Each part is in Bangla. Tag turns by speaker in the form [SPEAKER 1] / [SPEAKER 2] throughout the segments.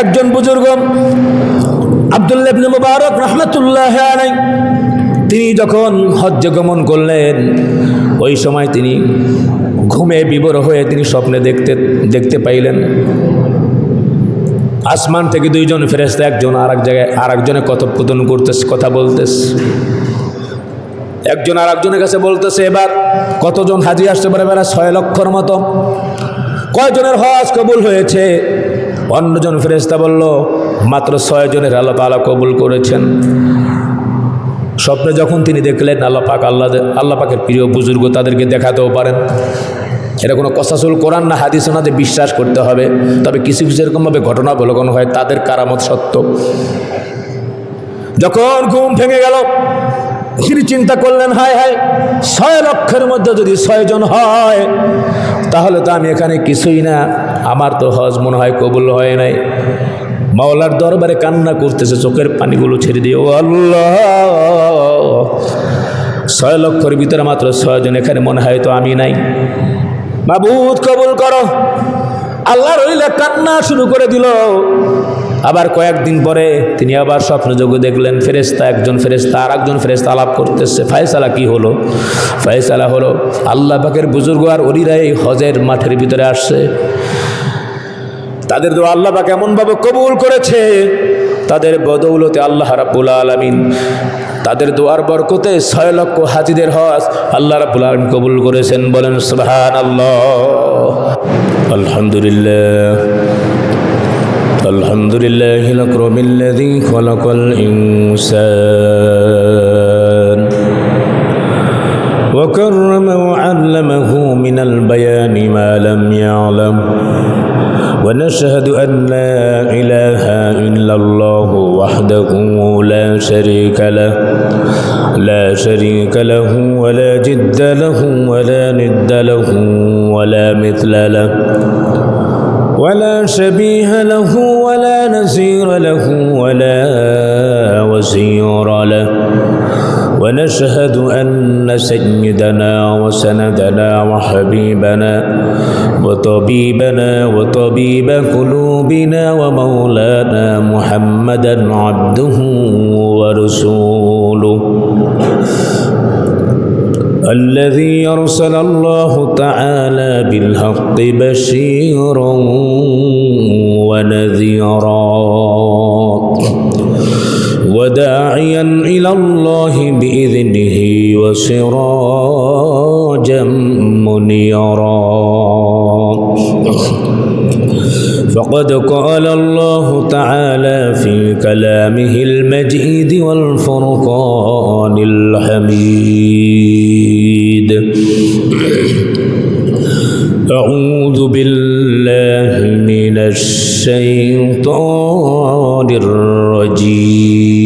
[SPEAKER 1] একজন বুজুর্গ আব্দুল্লাহ ইবনে মুবারক রাহমাতুল্লাহি আলাইহি তিনি যখন হজ্জে গমন করলেন, ওই সময় তিনি ঘুমে বিভোর হয়ে তিনি স্বপ্নে দেখতে পাইলেন আসমান থেকে দুইজন ফেরেশতা একজন আর এক জায়গায় আর একজনের কথোপকথন করতেছে, কথা বলতেছে। একজন আর একজনের কাছে বলতেছে, এবার কতজন হাজি আসতে পারে? এবার 6 লক্ষর মতো। কয়জনের হজ কবুল হয়েছে? অন্যজন ফেরেশতা বলল, মাত্র 6 জনের আল্লাহ তাআলা কবুল করেছেন। স্বপ্নে যখন তিনি দেখলেন আল্লাহ পাকের প্রিয় বুজুর্গ তাদেরকে দেখাতেও পারেন, এটা কোনো কসাসুল কোরআন না হাদিস না যে বিশ্বাস করতে হবে, তবে কিছু কিছু এরকমভাবে ঘটনা অবলোকন হয়, তাদের কারামত সত্য। যখন ঘুম ভেঙে গেল, তিনি চিন্তা করলেন, হায় হায়, 6 লক্ষের মধ্যে যদি 6 জন হয় তাহলে তো আমি এখানে কিছুই না, আমার তো হজ মনে হয় কবুল হয় নাই। মাওলার দরবারে কান্না করতেছে, চোখের পানিগুলো ছেড়ে দিয়ে, ও আল্লাহ, 6 লক্ষের ভিতরে মাত্র 6 জন, এখানে মনে হয় তো আমি নাই, মাবুদ কবুল করো। আল্লাহর ওলিরা কান্না শুরু করে দিল। আবার কয়েকদিন পরে তিনি আবার স্বপ্নযোগে দেখলেন একজন ফেরেশতা আর একজন ফেরেশতা আলাপ করতেছে। ফায়সালা কি হলো? ফায়সালা হলো আল্লাহ পাকের বুজুর্গ আর ওলিরা এই হজের মাঠের ভিতরে আসছে, তাদের দোয়া আল্লাহ পাক এমনভাবে কবুল করেছে, তাদের বদৌলতে আল্লাহ রাব্বুল আলামিন তাদের দোয়ার বরকতে 6 লক্ষ হাজিদের হজ আল্লাহ রাব্বুল আলামিন কবুল করেছেন। বলেন সুবহানাল্লাহ। আলহামদুলিল্লাহ আলহামদুলিল্লাহিল আকরামিল্লাযী খালাকাল ইনসান ওয়া কাররামা ওয়া আল্লামাহু মিনাল বায়ানি মা লাম ইয়ালাম ونشهد أن لا إله إلا الله وحده لا شريك له ولا جد له ولا ند له ولا مثل له ولا شبيه له ولا نظير له ولا وزير له ونشهد أن سيدنا وسندنا وحبيبنا وطبيب قلوبنا ومولانا محمدا عبده ورسوله الذي أرسل الله تعالى بالحق بشيرا ونذيرا وداعيا إلى الله بإذنه وسراجا منيرا فقد قال الله تعالى في كلامه المجيد والفرقان الحميد أعوذ بالله من الشيطان الرجيم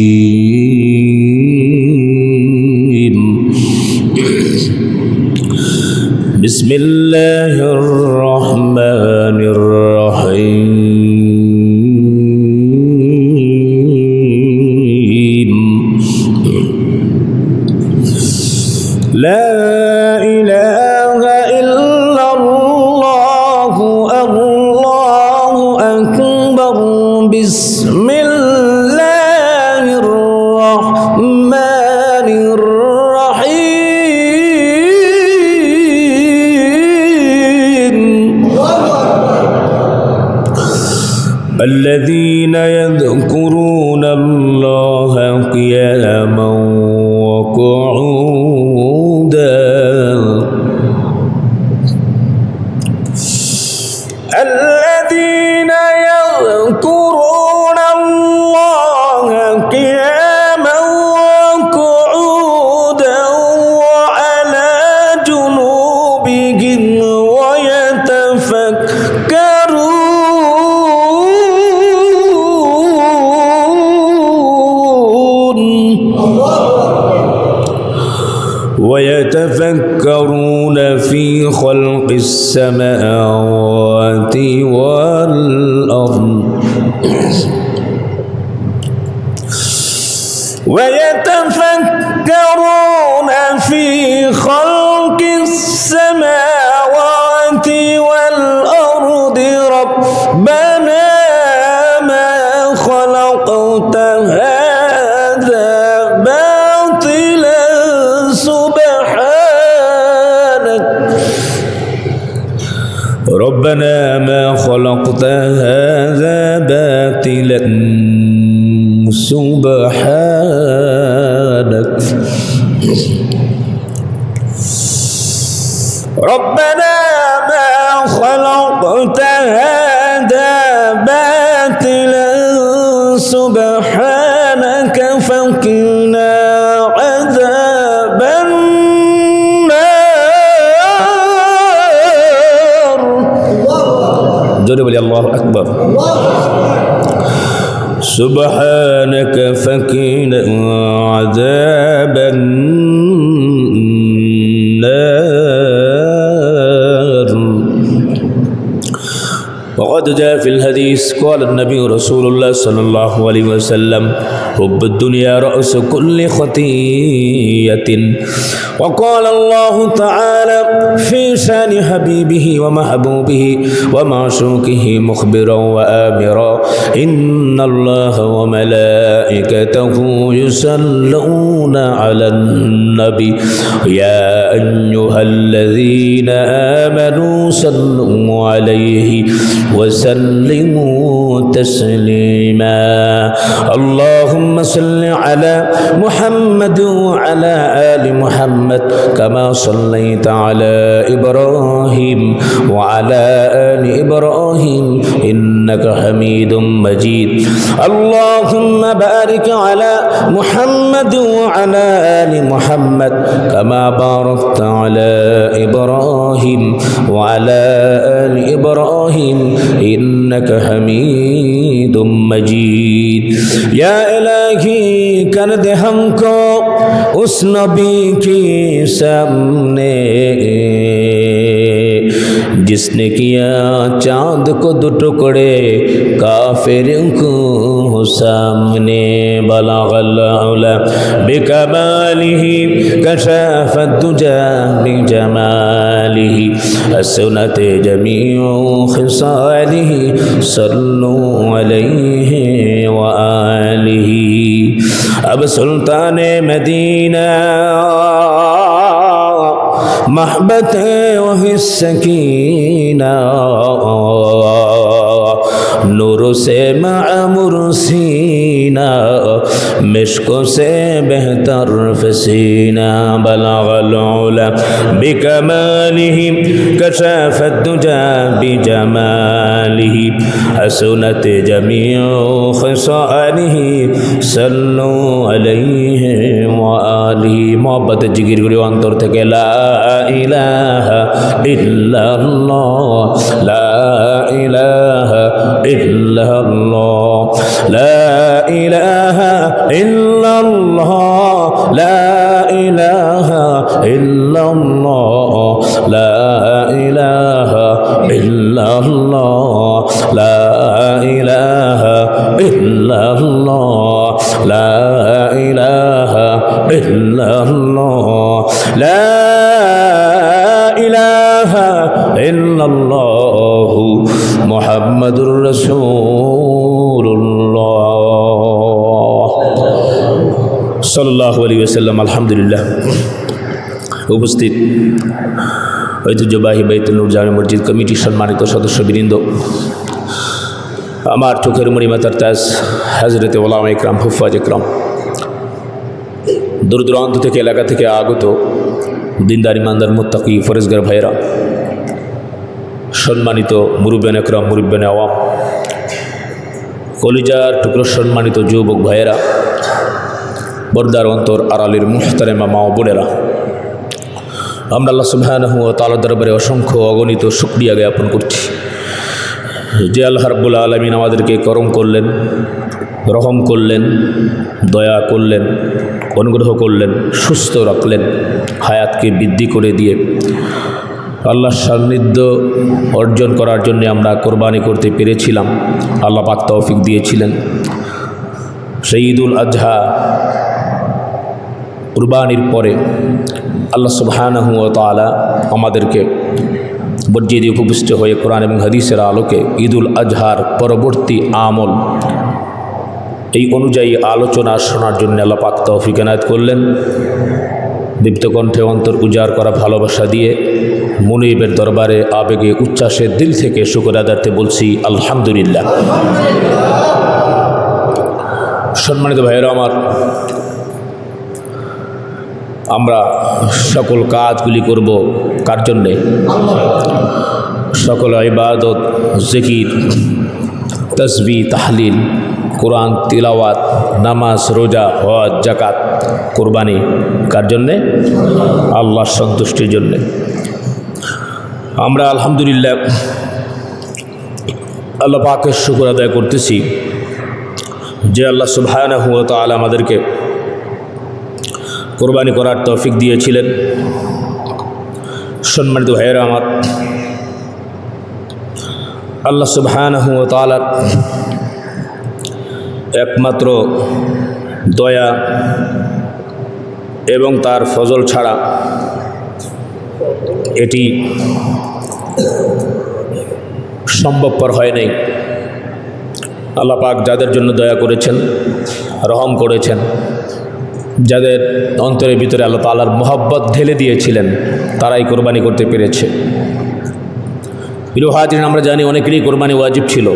[SPEAKER 1] بسم الله الرحمن الرحيم لا إله إلا الله الله أكبر بسم الله الرحمن الرحيم الذين يذكرون الله قياما وقعودا الذين يذكرون الله قياما وقعودا وعلى جنوبهم ويتفكرون في خلق السماوات والأرض ويتفكرون في خلق السماوات والأرض ربنا ما خلقت هذا باطلا سبحانك ربنا ما خلقت هذا باطلا سبحانك ربنا ما خلقت هذا باطلا سبحانك فقنا عذاب النار جرب لي الله أكبر سبحانك فقنا عذاب النار وقد جاء في الحديث قال النبي رسول الله صلى الله عليه وسلم حب الدنيا رأس كل خطيئة وقال الله تعالى في شان حبيبه ومحبوبه ومعشوقه مخبرا وآمرا إن الله وملائكته يصلون على النبي يا أيها الذين آمنوا صلوا عليه وسلموا تسليما اللهم صل على محمد وعلى آل محمد كما صليت على إبراهيم وعلى آل إبراهيم إنك حميد مجيد اللهم بارك على محمد وعلى آل محمد كما باركت على إبراهيم وعلى آل إبراهيم إنك حميد مجيد या इलाही कर दे हमको उस नबी के सामने जिसने किया चांद को दो टुकड़े काफिरों को सामने बलगल उला बिकमालिही कशफत दुजा बिजमालिही हसनत जमीउ खिसालिही सल्लु अलैहि व आलिही अब सुल्तान मदीना महबत वही सकीना नूर से मामुर सीना मिश्कों से बेहतर फसीना बलगल उला बिकमालिही कशफत दुजा बिजमालिही हसनत जमीउ खिसालिही सल्लु अलैहि व आलिही मोहब्बत जिगिर गुड़ी अंतर থেকে লা ইলাহা ইল্লাল্লাহ লা ইলাহা ইল্লাল্লাহ লা ইলাহা ইল্লাল্লাহ লা ইলাহা ইল্লাল্লাহ লা ইলাহা ইল্লাল্লাহ লা ইলাহা ইল্লাল্লাহ লা ইলাহা ইল্লাল্লাহ লা ইলাহা ইল্লাল্লাহ মুহাম্মাদুর রাসূলুল্লাহ সাল্লাল্লাহু আলাইহি ওয়াসাল্লাম। আলহামদুলিল্লাহ। উপস্থিত ঐতিহ্যবাহী বাইতুল নূর জামে মসজিদ কমিটির সম্মানিত সদস্যবৃন্দ, আমার চোখের মণিমাতার তাজ হযরতে ওলামা ইকরাম হুফাজ ইকরাম, দূর দূরান্ত থেকে এলাকা থেকে আগত দিনদার ইমানদার মুত্তাকি ফরেজগার ভাইয়েরা, সম্মানিত মুরব্বিয়ান একরাম, মুরব্বিয়ান আওয়াম, কলিজার টুকরো সম্মানিত যুবক ভাইয়েরা, পর্দার অন্তর আড়ালের মুহতারেমা মা ও বোনেরা, আমরা আল্লাহ সুবহানাহু ওয়া তাআলার দরবারে অসংখ্য অগণিত শুকরিয়া জ্ঞাপন করছি যে আল্লাহ রাব্বুল আলামিন আমাদেরকে করম করলেন, রহম করলেন, দয়া করলেন, অনুগ্রহ করলেন, সুস্থ রাখলেন, হায়াতকে বৃদ্ধি করে দিয়ে আল্লাহর সান্নিধ্য অর্জন করার জন্য আমরা কোরবানি করতে পেরেছিলাম। আল্লাহ পাক তৌফিক দিয়েছিলেন। সেই ঈদুল আজহা কুরবানির পরে আল্লাহ সুবহানাহু ওয়া তাআলা আমাদেরকে মসজিদে উপবিষ্ট হয়ে কোরআন এবং হাদিসের আলোকে ঈদুল আজহার পরবর্তী আমল এই অনুযায়ী আলোচনা শোনার জন্য আল্লাহ পাক তৌফিক এনায়েত করলেন। দীপ্ত কণ্ঠে অন্তর উজাড় করা ভালোবাসা দিয়ে মুনিবের দরবারে আবেগে উচ্ছ্বাসে দিল থেকে শুকর আদার্থে বলছি আলহামদুলিল্লাহ। সম্মানিত ভাইয়েরা আমার, আমরা সকল কাজগুলি করব কার জন্যে? সকল ইবাদত, জিকির, তাসবিহ, তাহলিল, কোরআন তিলাওয়াত, নামাজ, রোজা, হজ, যাকাত, কোরবানি কার জন্যে? আল্লাহর সন্তুষ্টির জন্যে। আমরা আলহামদুলিল্লাহ আল্লাহ পাকের শুকর আদায় করতেছি যে আল্লাহ সুবহানাহু ওয়া তাআলা আমাদেরকে কোরবানি করার তৌফিক দিয়েছিলেন। সম্মানিত ভাইয়েরা আমার, আল্লাহ সুবহানাহু ওয়া তাআলার একমাত্র দয়া এবং তার ফজল ছাড়া এটি সম্ভবপর হয় নাই। আল্লাহ পাক যাদের জন্য দয়া করেছেন, রহম করেছেন, যাদের অন্তরের ভিতরে আল্লাহ তাআলার মহব্বত ঢেলে দিয়েছিলেন, তারাই কোরবানি করতে পেরেছে। প্রিয় হাজিরিন, আমরা জানি অনেকেরই কোরবানি ওয়াজিব ছিল,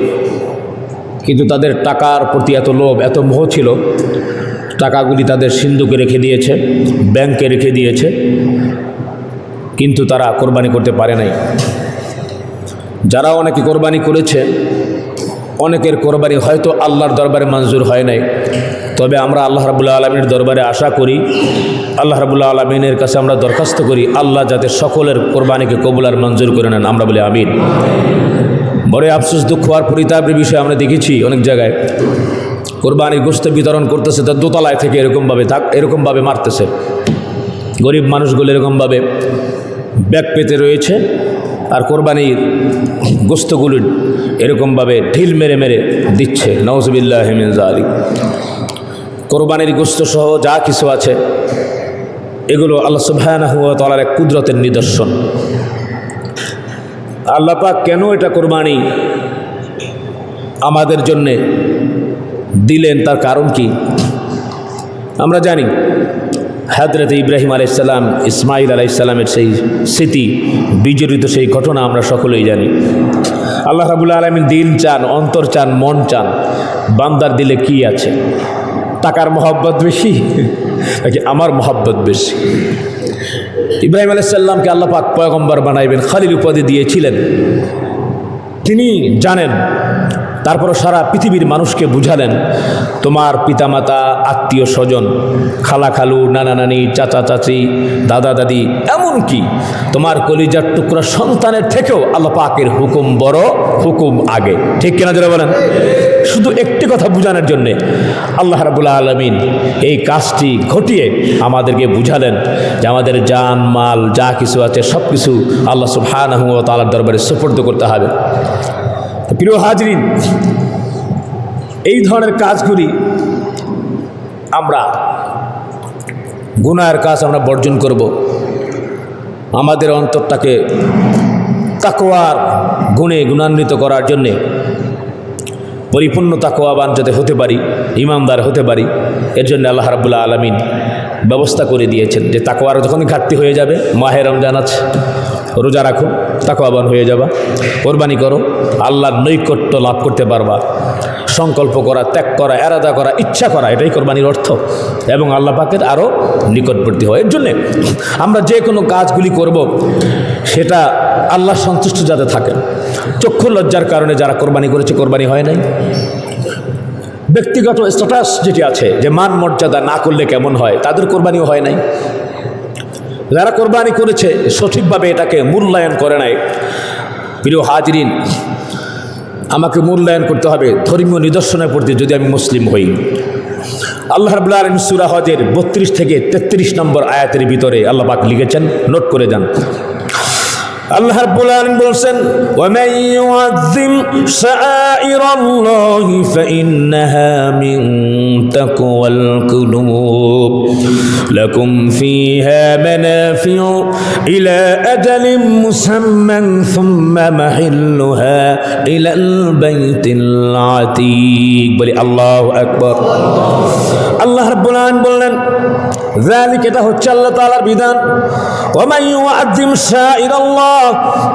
[SPEAKER 1] কিন্তু তাদের টাকার প্রতি এত লোভ, এত মোহ ছিল, টাকাগুলি তাদের সিন্ধুকে রেখে দিয়েছে, ব্যাংকে রেখে দিয়েছে, কিন্তু তারা কোরবানি করতে পারে নাই। যারা অনেকে কোরবানি করেছে, অনেকের কোরবানি হয়তো আল্লাহর দরবারে মঞ্জুর হয় নাই, তবে আমরা আল্লাহ রাব্বুল আলামিনের দরবারে আশা করি, আল্লাহ রাব্বুল আলামিনের কাছে আমরা দরখাস্ত করি, আল্লাহ যাতে সকলের কোরবানিকে কবুল আর মঞ্জুর করে নেন, আমরা বলি আমিন। বড় আফসোস, দুঃখ আর পরিতাপের বিষয় আমরা দেখেছি অনেক জায়গায় কোরবানির গোশত বিতরণ করতেছে, তার দোতলায় থেকে এরকমভাবে মারতেছে। গরিব মানুষগুলো এরকমভাবে ব্যাগ পেতে রয়েছে, আর কোরবানির গোশতগুলো এরকমভাবে ঢিল মেরে মেরে দিচ্ছে। নাউযুবিল্লাহি মিন যালিক। কোরবানির গোশত সহ যা কিছু আছে এগুলো আল্লাহ সুবহানাহু ওয়া তাআলার এক কুদরতের নিদর্শন। আল্লাহ পাক কেন এটা কোরবানি আমাদের জন্যে দিলেন, তার কারণ কি? আমরা জানি হযরত ইব্রাহিম আলাইহিস সালাম, ইসমাঈল আলাইহিস সালামের সেই স্মৃতি বিজড়িত সেই ঘটনা আমরা সকলেই জানি। আল্লাহ রাব্বুল আলামিন দিল চান, অন্তর চান, মন চান। বান্দার দিলে কি আছে? টাকার মহব্বত বেশি নাকি আমার মহব্বত বেশি? ইব্রাহিম আলাইহিস সালামকে আল্লাহ পাক পয়গম্বর বানাইবেন, খলিল উপাধি দিয়েছিলেন, তিনি জানেন। তারপরও সারা পৃথিবীর মানুষকে বুঝালেন, তোমার পিতামাতা, আত্মীয় স্বজন, খালা খালু, নানা নানি, চাচা চাচি, দাদা দাদি, এমনকি তোমার কলিজার টুকরা সন্তানের থেকেও আল্লাহ পাকের হুকুম বড়, হুকুম আগে। ঠিক কিনা যারা বলেন? শুধু একটি কথা বুঝানোর জন্যে আল্লাহ রাব্বুল আলামিন এই কাজটি ঘটিয়ে আমাদেরকে বুঝালেন যে আমাদের জান মাল যা কিছু আছে সব কিছু আল্লাহ সুবহানাহু ওয়া তাআলার দরবারে সুপর্দ করতে হবে। প্রিয় হাজরিন, এই ধরনের কাজগুলি আমরা গুনাহের কাজ আমরা বর্জন করব। আমাদের অন্তরটাকে তাকওয়ার গুণে গুণান্বিত করার জন্যে পরিপূর্ণ তাকওয়াবান যাতে হতে পারি, ইমানদার হতে পারি, এর জন্য আল্লাহ রাব্বুল আলামিন ব্যবস্থা করে দিয়েছেন যে তাকওয়ার যখনই ঘাটতি হয়ে যাবে, মাহে রমজান আছে, রোজা রাখো, তাকওয়াবান হয়ে যাবা, কোরবানি করো, আল্লাহর নৈকট্য লাভ করতে পারবা। সংকল্প করা, ত্যাগ করা, এরাদা করা, ইচ্ছা করা, এটাই কোরবানির অর্থ, এবং আল্লাহ পাকের আরও নিকটবর্তী হয়। এর জন্যে আমরা যে কোনো কাজগুলি করব সেটা আল্লাহ সন্তুষ্ট যাতে থাকেন। চক্ষু লজ্জার কারণে যারা কোরবানি করেছে, কোরবানি হয় নাই। ব্যক্তিগত স্ট্যাটাস যেটি আছে, যে মান মর্যাদা না করলে কেমন হয়, তাদের কোরবানিও হয় নাই। যারা কোরবানি করেছে সঠিকভাবে এটাকে মূল্যায়ন করে নাই। প্রিয় হাজরিন, আমাকে মূল্যায়ন করতে হবে ধর্মীয় নিদর্শনের প্রতি যদি আমি মুসলিম হই। আল্লাহ রাব্বুল আলামিন সূরা হজের 32 থেকে 33 নম্বর আয়াতের ভিতরে আল্লাহ পাক লিখেছেন, নোট করে যান। আল্লাহ রাব্বুল আলামিন বলেন ওয়ামান ইউআযযিম শাআইরাল্লাহি ফাইন্নাহা মিন তাকওয়াল কুলুব লাকুম ফিহা মানাফিউ ইলা আজালিন মুসাম্মান সুম্মা মাহিল্লুহা ইলাল বাইতিল আতীক। বলি আল্লাহু আকবার। আল্লাহ রাব্বুল আলামিন বললেন যালিক, এটা হচ্ছে আল্লাহ তাআলার বিধান। ওয়ামান ইউআযযিম শাআইরাল্লাহ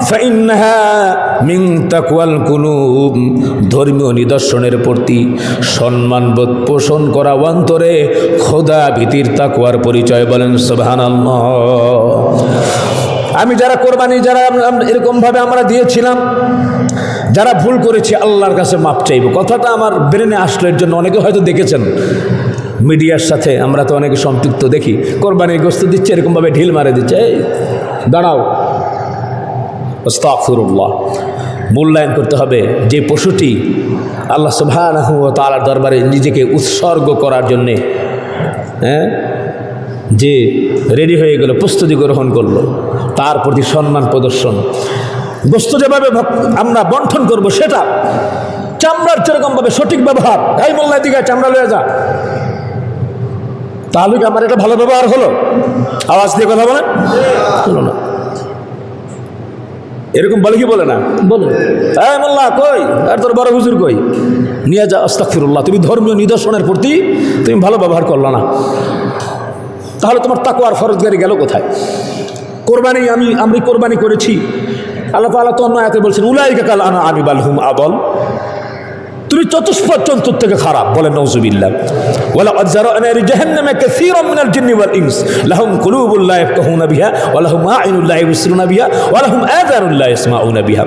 [SPEAKER 1] ফাইন্নাহা মিন তাকওয়াল কুলুব, ধর্মীয় নিদর্শনের প্রতি সম্মানবোধ পোষণ করা অন্তরে খোদা ভীতির তাকওয়ার পরিচয়। বলেন সুবহানাল্লাহ। আমি যারা কোরবানি যারা এরকমভাবে আমরা দিয়েছিলাম, যারা ভুল করেছি আল্লাহর কাছে মাপ চাইব, কথাটা আমার ব্রেনে আসলো। এর জন্য অনেকে হয়তো দেখেছেন মিডিয়ার সাথে, আমরা তো অনেকে সম্পৃক্ত দেখি, কোরবানির গোশত দিচ্ছে এরকমভাবে ঢিল মারে দিচ্ছে, এই দাঁড়াও, আস্তাগফিরুল্লাহ। মূল্যায়ন করতে হবে যে পশুটি আল্লাহ সুবহানাহু ওয়া তাআলার দরবারে নিজেকে উৎসর্গ করার জন্যে যে রেডি হয়ে গেল, প্রস্তুতি গ্রহণ করলো, তার প্রতি সম্মান প্রদর্শন। গোশত যেভাবে আমরা বন্টন করব সেটা চামড়ার যেরকমভাবে সঠিক ব্যবহার, এই মোল্লার দিকে চামড়া লয়ে যা, তাহলে কি আমার এটা ভালো ব্যবহার হলো? আওয়াজ দিয়ে কথা বলেন, হলো না। এরকম বলে কি বলে না? বলে এই মোল্লা কই, আর তোর বড় হুজুর কই, নিয়ে যা। আস্তাগফিরুল্লাহ। তুমি ধর্মীয় নিদর্শনের প্রতি তুমি ভালো ব্যবহার করলো না, তাহলে তোমার তাকওয়ার ফরজগারি গেল কোথায়? কোরবানি আমি কোরবানি করেছি, আল্লাহ তাআলা তো অন্য আয়াতে বলছেন উলাইকা কাল আনআমি বাল হুম আদল, তুমি চতুষ্পদ জন্তুর থেকে খারাপ। বলেন নাউযুবিল্লাহ। ওয়ালাকাদ যারানা লিজাহান্নামা কাসীরাম মিনাল জিন্নি ওয়াল ইনস লাহুম কুলুবুন লা ইয়াফকাহুনা বিহা ওয়া লাহুম আ'ইনুন লা ইবসিরুনা বিহা ওয়া লাহুম আযানুন লা ইয়াসমাউনা বিহা।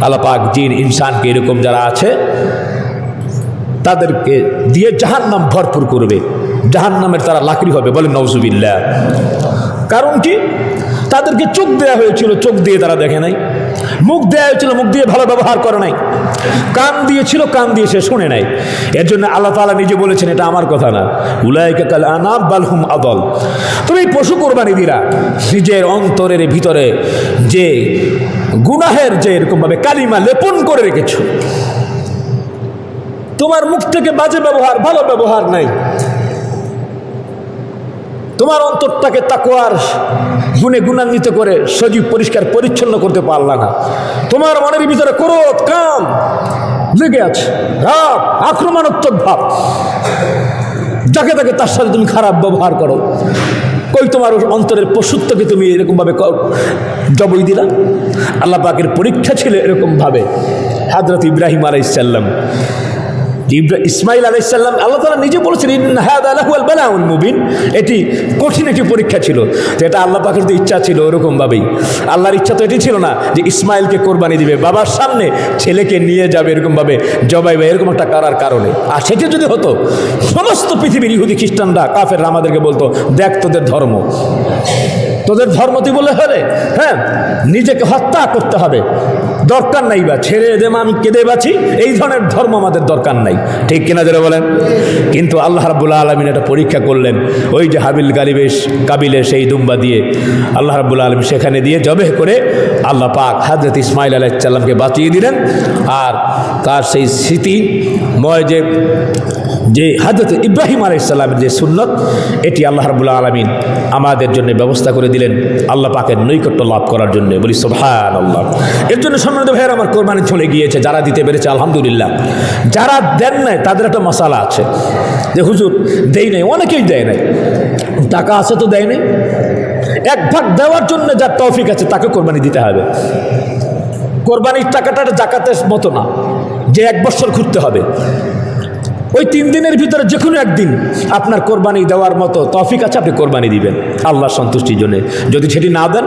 [SPEAKER 1] আল্লাহ পাক জিন ইনসানকে এরকম যারা আছে তাদেরকে দিয়ে জাহান্নাম ভরপুর করবে, জাহান্নামের তারা লাকড়ি হবে। বলেন নাউযুবিল্লাহ। কারণ কি? তাদেরকে চোখ দেওয়া হয়েছিল, চোখ দিয়ে তারা দেখে নাই। মুখ দেওয়া হয়েছিল, মুখ দিয়ে ভালো ব্যবহার করে নাই। কান দিয়েছিল, কান দিয়ে সে শুনে নাই। এর জন্য আল্লাহ তাআলা নিজে বলেছেন, এটা আমার কথা না, উলাইকা কাল আনাম বাল হুম আদল। তুমি পশু কোরবানি দিলা, নিজের অন্তরের ভিতরে যে গুনাহের যে এরকমভাবে কালিমা লেপন করে রেখেছো, তোমার মুখ থেকে বাজে ব্যবহার, ভালো ব্যবহার নাই, তোমার অন্তরটাকে তাকওয়ার গুণে গুণান্বিত করে সজীব পরিষ্কার পরিচ্ছন্ন করতে পারলা না। তোমার মনের ভিতরে ক্রোধ, কাম লেগে আছে, রাগ, আক্রমণাত্মক ভাব, যাকে তাকে তার সাথে তুমি খারাপ ব্যবহার করো। কই তোমার অন্তরের পশুত্বকে তুমি এরকমভাবে জবই দিলা? আল্লাহ পাকের পরীক্ষা ছিল এরকমভাবে। হযরত ইব্রাহিম আলাইহিস সালাম, ইসমাইল আলাইহিস সালাম, আল্লাহ তাআলা নিজে বলেছেন ইন্না হাযা লাহুয়াল বালাউল মুবিন, এটি কঠিন একটি পরীক্ষা ছিল। যেটা আল্লাহ পাকের যে ইচ্ছা ছিল ওরকমভাবেই, আল্লাহর ইচ্ছা তো এটি ছিল না যে ইসমাইলকে কোরবানি দিবে, বাবার সামনে ছেলেকে নিয়ে যাবে এরকমভাবে জবাই বা এরকম একটা করার কারণে। আর সেটা যদি হতো, সমস্ত পৃথিবীর ইহুদি খ্রিস্টানরা কাফেররা আমাদেরকে বলতো, দেখ তোদের ধর্ম, তোদের ধর্ম তুই বলে হলে হ্যাঁ নিজেকে হত্যা করতে হবে, দরকার নাই, বা ছেড়ে দেম আমি কেঁদে বাঁচি, এই ধরনের ধর্ম আমাদের দরকার নাই। ঠিক কিনা যারা বলেন? কিন্তু আল্লাহ রাব্বুল আলামিন এটা পরীক্ষা করলেন, ওই যে হাবিল কাবিলের সেই দুম্বা দিয়ে আল্লাহ রাব্বুল আলামিন সেখানে দিয়ে জবেহ করে আল্লাহ পাক হযরত ইসমাইল আলাইহিস সালামকে বাঁচিয়ে দিলেন। আর তার সেই স্মৃতিময় যে হযরত ইব্রাহিম আলাইহিস সালামের যে সুন্নত, এটি আল্লাহ রাব্বুল আলামিন আমাদের জন্য ব্যবস্থা করে দিলেন আল্লাহ পাকের নৈকট্য লাভ করার জন্য। বলি সুবহানাল্লাহ। এর জন্য সম্মানিত ভাইয়েরা আমার, কোরবানি চলে গিয়েছে, যারা দিতে পেরেছে আলহামদুলিল্লাহ। যারা দেন নাই তাদের একটা মশালা আছে যে হুজুর দেই নাই, অনেকেই দেয় নাই, টাকা আছে তো দেয় নাই। এক ভাগ দেওয়ার জন্য যার তৌফিক আছে তাকে কোরবানি দিতে হবে। কোরবানির টাকাটা জাকাতের মতো না যে 1 বছর ঘুরতে হবে। ওই 3 দিনের ভিতরে যে কোনো একদিন আপনার কোরবানি দেওয়ার মতো তৌফিক আছে, আপনি কোরবানি দিবেন আল্লাহর সন্তুষ্টির জন্য। যদি সেটি না দেন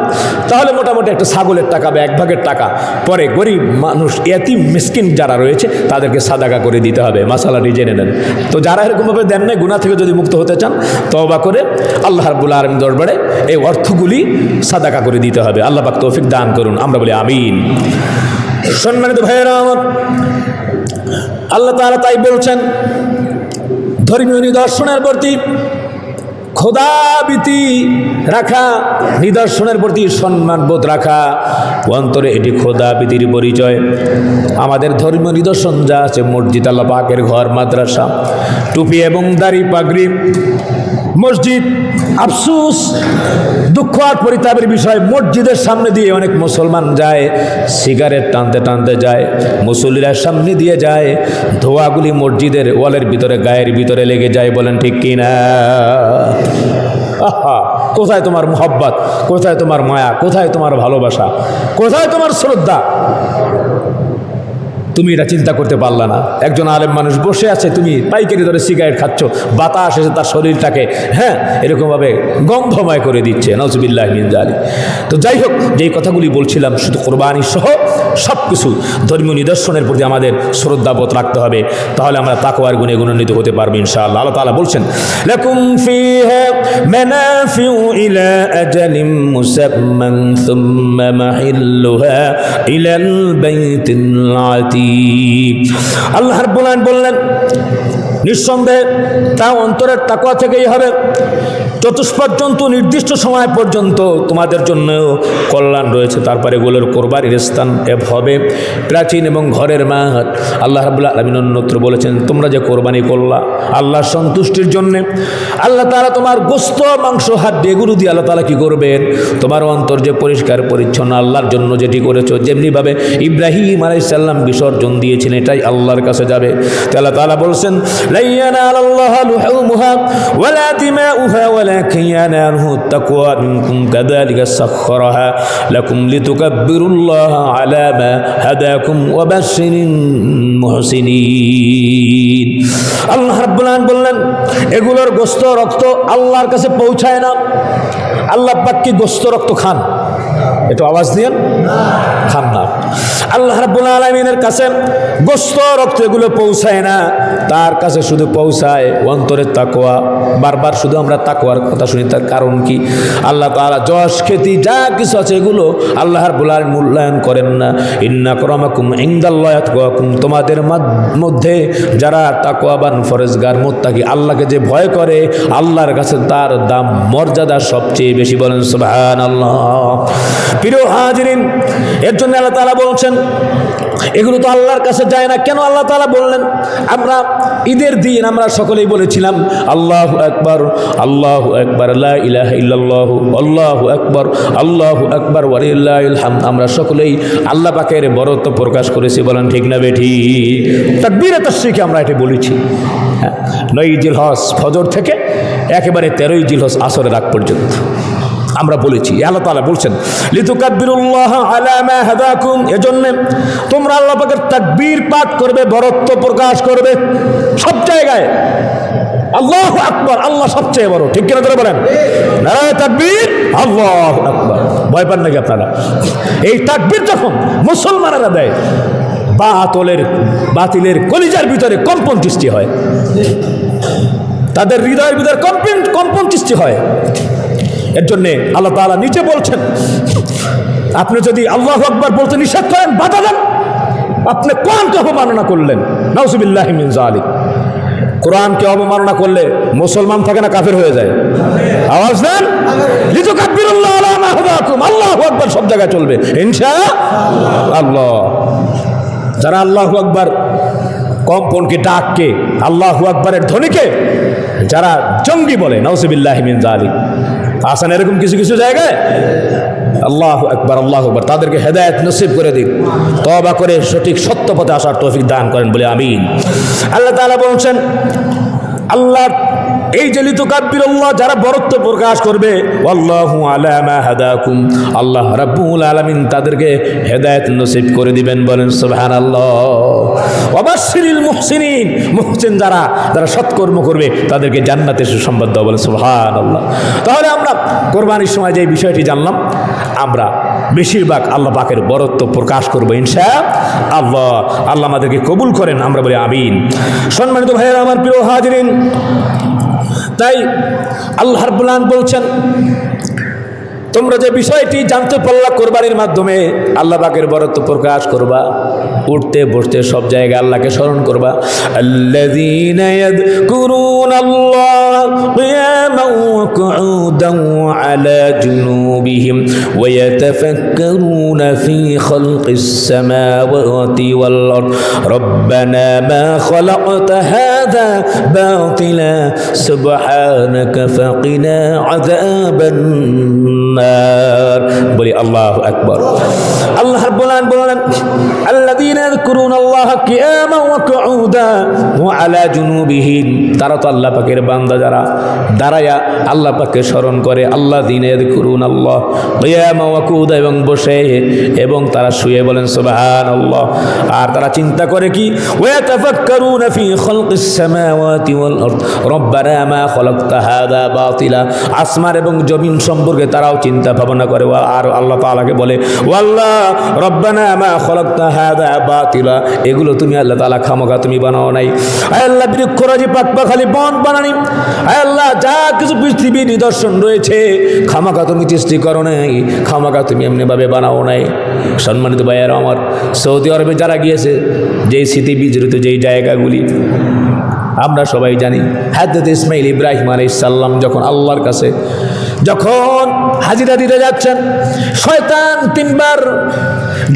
[SPEAKER 1] তাহলে মোটামুটি একটা ছাগলের টাকা বা 1 ভাগের টাকা পরে গরিব মানুষ, এতিম মিসকিন যারা রয়েছে তাদেরকে সাদাকা করে দিতে হবে। মাসালাটি জেনে নেন। তো যারা এরকমভাবে দেন নাই, গুনাহ থেকে যদি মুক্ত হতে চান, তওবা করে আল্লাহ রাব্বুল আলামিন দরবারে এই অর্থগুলি সাদাকা করে দিতে হবে। আল্লাহ পাক তৌফিক দান করুন, আমরা বলি আমিন। সম্মানিত ভাইয়েরা আমার, আল্লাহ তাআলা তাই বলছেন, ধর্মীয় নিদর্শনের প্রতি খোদাভীতি রাখা, নিদর্শনের প্রতি সম্মানবোধ রাখা, অন্তরে এটি খোদাভীতির পরিচয়। আমাদের ধর্মীয় নিদর্শন যা আছে, মসজিদ, আল্লাহ পাকের ঘর, মাদ্রাসা, টুপি এবং দাড়ি পাগড়ি, মসজিদ। আফসোস, দুঃখ আর পরিতাপের বিষয়, মসজিদের সামনে দিয়ে অনেক মুসলমান যায়, সিগারেট টানতে টানতে যায়, মুসল্লিরা সামনে দিয়ে যায়, ধোঁয়াগুলি মসজিদের ওয়ালের ভিতরে, গায়ের ভিতরে লেগে যায়। বলেন ঠিক কিনা? আহা, কোথায় তোমার মোহব্বত, কোথায় তোমার মায়া, কোথায় তোমার ভালোবাসা, কোথায় তোমার শ্রদ্ধা? তুমি এটা চিন্তা করতে পারলা না। একজন আলেম মানুষ বসে আছে, তুমি পাইকারি ধরে সিগারেট খাচ্ছ, বাতাস এসে তার শরীরটাকে এরকমভাবে গন্ধময় করে দিচ্ছে। নাউজুবিল্লাহ মিন যালিক। তো যাই হোক, যেই কথাগুলি বলছিলাম, শুধু কোরবানি সহ সব কিছু ধর্মীয় নিদর্শনের প্রতি আমাদের শ্রদ্ধাবোধ রাখতে হবে, তাহলে আমরা তাকওয়ার গুণে গুণান্বিত হতে পারবো ইনশাআল্লাহ। আল্লাহ তাআলা বলছেন, লাকুম ফিহা মানাফিউ ইলা আজালিম মুসাম্মান সুম্মা মাহিল্লুহা ইলাল বাইতিল আতীক। আল্লাহ রাব্বুল আলামিন বললেন, নিঃসন্দেহে তা অন্তরের তাকওয়া থেকেই হবে। চতুষ্পর্যন্ত নির্দিষ্ট সময় পর্যন্ত তোমাদের জন্য কল্যাণ রয়েছে, তারপরে এগুলোর কোরবানির স্থান হবে প্রাচীন এবং ঘরের মাঠ। আল্লাহ রাব্বুল আলামিন অন্যত্র বলেছেন, তোমরা যে কোরবানি করলা আল্লাহর সন্তুষ্টির জন্যে, আল্লাহ তাআলা তোমার গোস্ত, মাংস, হাড্ডি এগুলো দিয়ে আল্লাহ তাআলা কি করবেন? তোমার অন্তর যে পরিষ্কার পরিচ্ছন্ন আল্লাহর জন্য যেটি করেছো, যেমনিভাবে ইব্রাহিম আলাইহিস সালাম বিসর্জন দিয়েছেন, এটাই আল্লাহর কাছে যাবে। আল্লাহ তাআলা বলছেন, লা ইয়ানালাল্লাহু লুহুমুহা ওয়ালা দিমাউহা ওয়ালাকিন ইয়ানালুহু তাকওয়া মিনকুম কাযালিকা সাখখারাহা লাকুম লিতুকাব্বিরুল্লাহা আলা মা হাদাকুম ওয়া বাশশিরিল মুহসিনিন। আল্লাহ রাব্বুল আলামিন বললেন, এগুলোর গোশত রক্ত আল্লাহর কাছে পৌঁছায় না। আল্লাহ পাক কি গোশত রক্ত খান? একটু আওয়াজ দিয়েন, খান না। আল্লাহ রাব্বুল আলামিনের কাছে গোশত রক্ত এগুলো পৌঁছায় না, তার কাছে শুধু পৌঁছায় অন্তরের তাকওয়া। বারবার শুধু আমরা তাকওয়ার কথা শুনি, তার কারণ কি? আল্লাহ তাআলা যশ খ্যাতি যা কিছু আছে এগুলো আল্লাহ রাব্বুল আলামিন মূল্যায়ন করেন না। ইন্না আকরামাকুম ইনদাল্লাহি আতকাকুম, তোমাদের মধ্যে যারা তাকওয়াবান, ফরেজগার, মুত্তাকি, আল্লাহকে যে ভয় করে, আল্লাহর কাছে তার দাম, মর্যাদা সবচেয়ে বেশি। বলেন সুবহানাল্লাহ। প্রিয় হাজিরিন, এর জন্য আল্লাহ তাআলা বলছেন, এগুলো তো আল্লাহর কাছে যায় না। কেন আল্লাহ তাআলা বললেন? আমরা ঈদের দিন আমরা সকলেই বলেছিলাম আল্লাহু আকবার, আল্লাহু আকবার, লা ইলাহা ইল্লাল্লাহু, আল্লাহু আকবার, আল্লাহু আকবার ওয়া লিল্লাহিল হামদ। আমরা সকলেই আল্লাহ পাকের বরত্ব প্রকাশ করেছি। বলেন ঠিক না বেঠিক? তাকবীরে তাশরিকে আমরা এটা বলেছি। 9 জিলহজ ফজর থেকে একেবারে 13 জিলহজ আসরের আগ পর্যন্ত আমরা বলেছি। আল্লাহ তাআলা বলছেন, লিতুকাব্বিরুল্লাহ আলা মা হাদাকুম, এজন্য তোমরা আল্লাহ পাকের তাকবীর পাঠ করবে, বরত্ব প্রকাশ করবে সব জায়গায়। আল্লাহু আকবার, আল্লাহ সবচেয়ে বড়। ঠিক কিনা ধরে বলেন? নারায়ে তাকবীর, আল্লাহু আকবার। ভয় পান নাকি আপনারা? এই তাকবীর যখন মুসলমানেরা দেয়, বাতিলের কলিজার ভিতরে কম্পন সৃষ্টি হয়, তাদের হৃদয়ের ভিতরে কম্পন সৃষ্টি হয়। এর জন্যে আল্লাহ তাআলা নিচে বলছেন, আপনি যদি আল্লাহু আকবার বলতে নিষেধ করেন, বাধা দেন, আপনি কোরআনকে অবমাননা করলেন। নাউজুবিল্লাহি মিন যালিক। কোরআনকে অবমাননা করলে মুসলমান থাকে না কাফের হয়ে যায়? আওয়াজ দেন, লিতুকাব্বিরুল্লাহ আলা মা হাদাকুম, আল্লাহু আকবার সব জায়গায় চলবে ইনশাআল্লাহ। যারা আল্লাহু আকবার কম্পনকে, ডাককে, আল্লাহু আকবারের ধ্বনিকে যারা জঙ্গি বলে, নাউজুবিল্লাহি মিন যালিক, আসেন এরকম কিছু কিছু জায়গায়, আল্লাহু আকবার, আল্লাহু আকবার, তাদেরকে হেদায়েত নসিব করে দিন, তওবা করে সঠিক সত্য পথে আসার তৌফিক দান করেন বলে আমিন। আল্লাহ তাআলা বলছেন, আল্লাহ এই যে লিতুকাব্বিরুল্লাহ, যারা বরত্ব প্রকাশ করবে, আল্লাহু আলা মা হাদাকুম, আল্লাহ রাব্বুল আলামিন তাদেরকে হেদায়েত নসিব করে দিবেন। বলেন সুবহানাল্লাহ। ওয়া বাশশিরিল মুহসিনিন, মুহসিন যারা সৎকর্ম করবে তাদেরকে জান্নাতের সুসংবাদ দাও। বলেন সুবহানাল্লাহ। তাহলে আমরা কোরবানির সময় যে বিষয়টি জানলাম, আমরা বেশিরভাগ আল্লাহ পাকের বরত্ব প্রকাশ করবো ইনশাআল্লাহ। আল্লাহ আমাদেরকে কবুল করেন, আমরা বলি আমিন। সম্মানিত ভাইয়েরা আমার, প্রিয় হাজিরিন, তাই আল্লাহ রাব্বুল আলামিন বলছেন, তোমরা যে বিষয়টি জানতে পারলা কোরবানির মাধ্যমে, আল্লাহ পাকের বরত্ব প্রকাশ করবা, উঠতে বসতে সব জায়গায় আল্লাহকে স্মরণ করবা। আল্লাযীনা ইয়াযকুরুনাল্লাহা কিয়ামান ওয়া কুউদান ওয়া আলা জুনুবিহিম ওয়া ইয়াতাফাক্কারুনা ফী খালকিস সামাওয়াতি ওয়াল আরদ রব্বানা মা খালাকতা হাযা বাতিলা সুবহানাকা ফাকিনা আযাবান নার। বলি আল্লাহু আকবার। আল্লাহ রাব্বুল আলামিন বলেন, আল্লাযীনা ইয়াযকুরুনাল্লাহা কিয়ামান ওয়া কুউদা ওয়া আলা জুনুবিহিম, তারা তো আল্লাহ পাকের বান্দা যারা দাঁড়ায়া আল্লাহ পাককে স্মরণ করে। আল্লাযীনা ইয়াযকুরুনাল্লাহ কিয়ামান ওয়া কুউদা, এবং বসে এবং তারা শুয়ে বলেন সুবহানাল্লাহ। আর তারা চিন্তা করে কি, ওয়া ইয়াতাফাক্কারুনা ফী খালকিস সামাওয়াতি ওয়াল আরদ রব্বানা মা খালাকতা হাযা বাতিলা, আসমান এবং জমিন সম্পর্কে তারাও চিন্তা ভাবনা করে। আর আল্লাহ তাআলাকে বলে, ওয়াল্লাহ রব্বানা মা খালাকতা হাযা বাতিলা, এগুলো তুমি আল্লাহ তাআলা খামোখা তুমি বানাও নাই। আয় আল্লাহ, বৃক্ষরাজি পাকপাখালি বন বানানি, আয় আল্লাহ যা কিছু পৃথিবীর নিদর্শন রয়েছে খামোখা তুমি সৃষ্টি করো নাই, খামোখা তুমি এমনিভাবে বানাও নাই। সম্মানিত ভাইয়েরা আমার, সৌদি আরবে যারা গিয়েছে, যেই স্মৃতি বিজড়িত যেই জায়গাগুলি আমরা সবাই জানি। হযরত ইসমাঈল ইব্রাহিম আলাইহিস সালাম যখন আল্লাহর কাছে যখন হাজিরা দিতে যাচ্ছেন, শয়তান তিনবার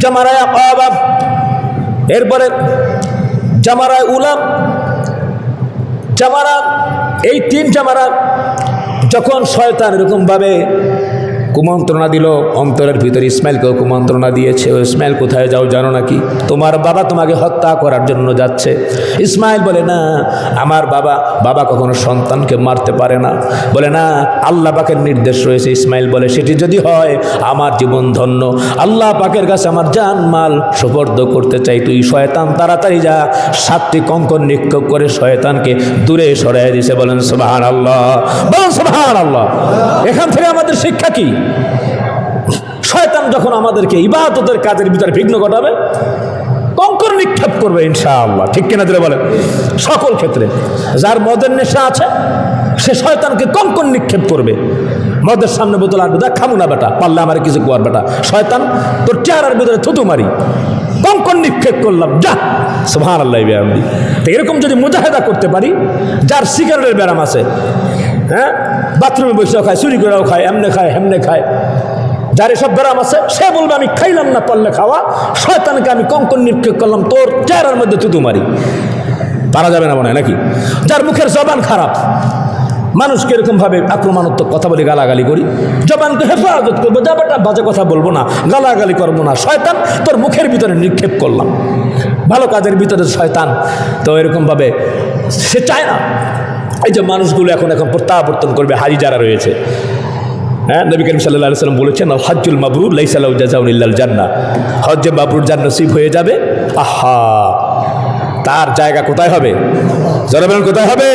[SPEAKER 1] জামারায়ে আকাবা, এরপরে জামারায়ে উলা, জামারা, এই তিন জামারা যখন শয়তান এরকমভাবে কুমন্ত্রণা দিল, অন্তরের ভিতরে ইসমাইলকেও কুমন্ত্রণা দিয়েছে, ও ইসমাইল কোথায় যাও জানো নাকি? তোমার বাবা তোমাকে হত্যা করার জন্য যাচ্ছে। ইসমাইল বলে, না, আমার বাবা কখনো সন্তানকে মারতে পারে না। বলে, না, আল্লাহ পাকের নির্দেশ রয়েছে। ইসমাইল বলে, সেটি যদি হয় আমার জীবন ধন্য, আল্লাহ পাকের কাছে আমার জান মাল সুপর্দ করতে চাই। তুই শয়তান তাড়াতাড়ি যা। 7টি কঙ্কর নিক্ষেপ করে শয়তানকে দূরে সরাই দিয়েছে। বলেন সুবহানাল্লাহ, বলেন সুবহানাল্লাহ। এখান থেকে আমাদের শিক্ষা কি? শয়তান যখন আমাদেরকে ইবাদতের কাজের ভিতরে বিঘ্ন ঘটাবে, কঙ্কর নিক্ষেপ করবে ইনশাআল্লাহ। ঠিক কিনা ধরে বলেন? সকল ক্ষেত্রে যার মদের নেশা আছে সে শয়তানকে কঙ্কর নিক্ষেপ করবে। মদের সামনে বোতল আনবে, দেখ খামু না বেটা, পারলে আমার কিছু কর বেটা, শয়তান তোর চেহারার ভিতরে থুতু মারি, কঙ্কর নিক্ষেপ করলাম, যা। সুবহানাল্লাহ। তো এরকম যদি মুজাহিদা করতে পারি, যার সিগারেটের ব্যারাম আছে, হ্যাঁ, বাথরুমে বসেও খায়, চুরি করেও খায়, এমনে খায় হেমনে খায়, যার এসব ব্যারাম আছে সে বলবে আমি খাইলাম না, পারলে খাওয়া, শয়তানকে আমি কঙ্কর নিক্ষেপ করলাম, তোর চেহারার মধ্যে থুতু মারি। পারা যাবে না মনে হয় নাকি? যার মুখের জবান খারাপ, মানুষকে এরকমভাবে আক্রমণাত্মক কথা বলে গালাগালি করি, জবানকে হেফাজত করবো, যাবাটা বাজে কথা বলবো না, গালাগালি করবো না, শয়তান তোর মুখের ভিতরে নিক্ষেপ করলাম। ভালো কাজের ভিতরে শয়তান তো এরকমভাবে সে চায় না। এই যে মানুষগুলো এখন প্রত্যাবর্তন করবে, হাজি যারা রয়েছে, হ্যাঁ, নবী করিম সাল্লাল্লাহু আলাইহি ওয়াসাল্লাম বলেছেন, হজ্জুল মাবরুর লাইসা লাহু জাযাউন ইল্লাল জান্নাহ, হজ্জে মাবরুর যার নসিব হয়ে যাবে, আহা, তার জায়গা কোথায় হবে? যারা বলেন কোথায় হবে?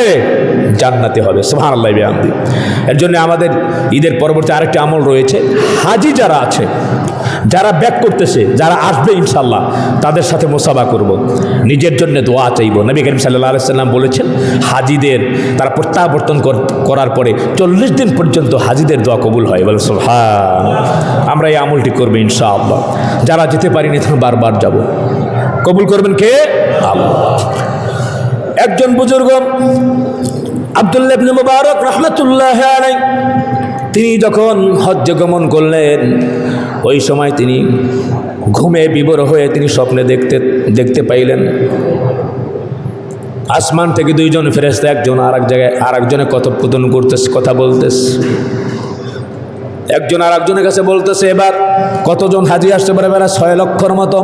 [SPEAKER 1] জান্নাতে হবে। সুবহানাল্লাহ বিহামদি। এর জন্য আমাদের ঈদের পরবর্তী আরেকটি আমল রয়েছে। হাজি যারা আছে, যারা ব্যাক করতেছে, যারা আসবে ইনশাল্লাহ, তাদের সাথে মুসাফা করব, নিজের জন্য দোয়া চাইব। নবী করিম সাল্লাল্লাহু আলাইহি ওয়াসাল্লাম বলেছেন, হাজিদের তারা প্রত্যাবর্তন করার পরে 40 দিন পর্যন্ত হাজিদের দোয়া কবুল হয়। বলে সুবহান। আমরা এই আমলটি করব ইনশাআল্লাহ। যারা যেতে পারিনি তারা বারবার যাব। কবুল করবেন কে? আল্লাহ। একজন বুজুর্গ আব্দুল্লাহ ইবনে মুবারক রাহমাতুল্লাহি আলাইহি, তিনি যখন হজ্জে গমন করলেন, ওই সময় তিনি ঘুমে বিভোর হয়ে তিনি স্বপ্নে দেখতে পাইলেন, আসমান থেকে 2 জন ফেরেশতা একজন আরেকজনে কথোপকথন করতেছে, কথা বলতেছে। একজন আরেকজনের কাছে বলতেছে, এবার কতজন হাজি আসতে পারে? এবার 6 লক্ষর মতো।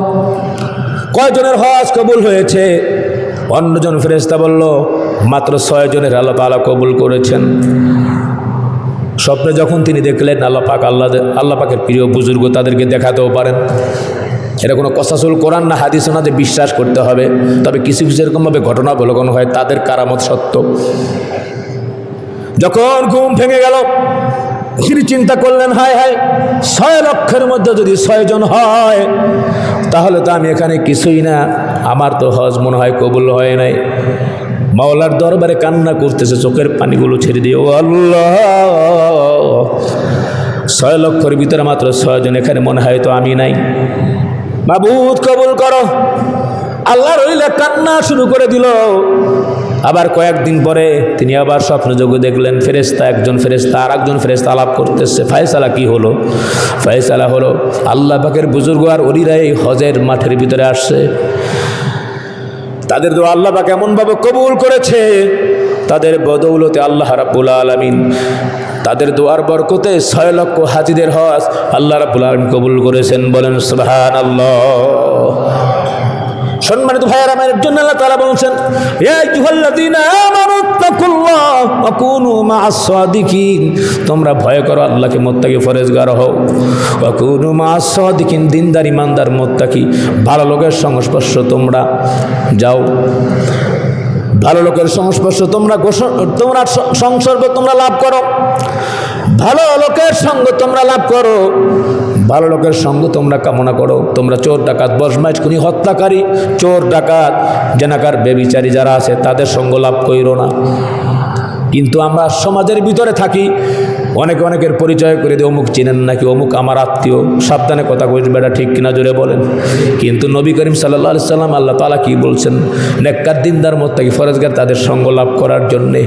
[SPEAKER 1] কয়জনের হজ কবুল হয়েছে? অন্যজন ফেরেশতা বলল, মাত্র 6 জনের আল্লাহ তাআলা কবুল করেছেন। স্বপ্নে যখন তিনি দেখলেন, আল্লাহ পাকের প্রিয় বুজুর্গ তাদেরকে দেখাতেও পারেন। এটা কোনো কসাসুল কোরআন না হাদিস না যে বিশ্বাস করতে হবে, তবে কিছু কিছু এরকমভাবে ঘটনা অবলোকন হয়, তাদের কারামত সত্য। যখন ঘুম ভেঙে গেল, তিনি চিন্তা করলেন, হায় হায়, 6 লক্ষের মধ্যে যদি 6 জন হয়, তাহলে তো আমি এখানে কিছুই না, আমার তো হজ মনে হয় কবুল হয় নাই। মাওলার দরবারে কান্না করতেছে, চোখের পানিগুলো ছেড়ে দিয়ে, ও আল্লাহ, 6 লক্ষের ভিতরে মাত্র 6 জন এখানে মনে হয় তো আমি নাই। মাবুদ কবুল করো। আল্লাহর ওইলে কান্না শুরু করে দিল। আবার কয়েকদিন পরে তিনি আবার স্বপ্নযোগে দেখলেন ফেরেশতা, একজন ফেরেশতা আর একজন ফেরেশতা আলাপ করতেছে। ফায়সালা কি হলো? ফায়সালা হলো আল্লাহ পাকের বুজুর্গ আর ওলিরা এই হজের মাঠের ভিতরে আসছে। তাদের দোয়া আল্লাহ পাক এমনভাবে কবুল করেছে, তাদের বদৌলতে আল্লাহ রাব্বুল আলামিন তাদের দোয়ার বরকতে 6 লক্ষ হাজিদের হজ আল্লাহ রাব্বুল আলামিন কবুল করেছেন। বলেন সুবহানাল্লাহ। সম্মানিত ভাইয়েরা, আমার জন্য আল্লাহ তাআলা বলছেন, ইয়া আইয়ুহাল্লাযীনা আমানু তাকুল্লাহ ওয়া কুনু মা'আস সাদিকিন, তোমরা ভয় করো আল্লাহকে, মুত্তাকি ফরেজগার হও। ওয়া কুনু মা'আস সাদিকিন, দিনদার ইমানদার মুত্তাকি ভালো লোকের সংস্পর্শ তোমরা যাও, ভালো লোকের সংস্পর্শ তোমরা সংসর্গ তোমরা লাভ করো, ভালো লোকের সঙ্গ তোমরা লাভ করো, ভালো লোকের সঙ্গ তোমরা কামনা করো। তোমরা চোর ডাকাত বদমাইশ খুনি হত্যাকারী চোর ডাকাত জেনাকার বেবিচারী যারা আছে তাদের সঙ্গ লাভ কইরো না। কিন্তু আমরা সমাজের ভিতরে থাকি, অনেকের পরিচয় করে দিয়ে অমুক চিনেন নাকি, অমুক আমার আত্মীয়, সাবধানে কথা কইস বেটা, ঠিক কিনা জোরে বলেন। কিন্তু নবী করিম সাল্লাল্লাহু আলাইহি সাল্লাম আল্লাহ তাআলা কি বলছেন? নেককার দিনদার মুত্তাকি ফরেজগার তাদের সঙ্গ লাভ করার জন্যে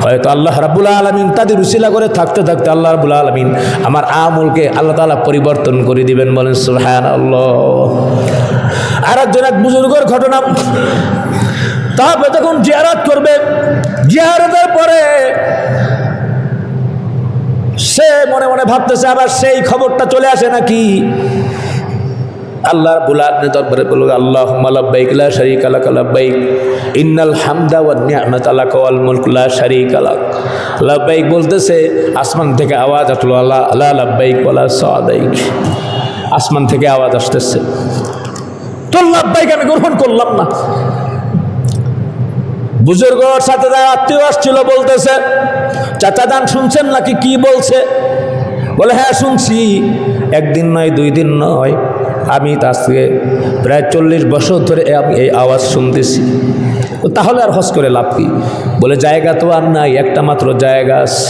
[SPEAKER 1] হয়তো আল্লাহ রাব্বুল আলামিন তাদের উসিলা করে থাকতে থাকতে আল্লাহ রাব্বুল আলামিন আমার আমলকে আল্লাহ তাআলা পরিবর্তন করে দিবেন। বলেন সুবহানাল্লাহ। আর একজন এক বুজুর্গের ঘটনা, তারপরে তখন জিয়ারত করবে, জিয়ারতের পরে সে মনে মনে ভাবতেছে আবার সেই খবরটা চলে আসে নাকি। আল্লাহ রাব্বুল আলামিন দরবারে বলল, আল্লাহুম্মা লাব্বাইক লা শারীকা লাক লাব্বাইক ইন্নাল হামদা ওয়ান নি'মাতা লাক ওয়াল মুলকু লা শারীকা লাক। লাব্বাইক বলতেছে, আসমান থেকে আওয়াজ আসলো, লা লাব্বাইক ওয়ালা সাদাইক। আসমান থেকে আওয়াজ আসতেছে, তো লাব্বাইক আমি গ্রহণ করলাম না। বুজুর্গর সাথে যারা আত্মীয় আসছিল বলতেছে, চাচা যান শুনছেন নাকি? কি বলছে? বলে হ্যাঁ শুনছি, একদিন নয় 2 দিন নয়, আমি আজকে প্রায় 40 বছর ধরে আমি এই আওয়াজ শুনতেছি। তাহলে আর হজ করে লাভ কি? বলে জায়গা তো আর নাই, একটা মাত্র জায়গা আছে।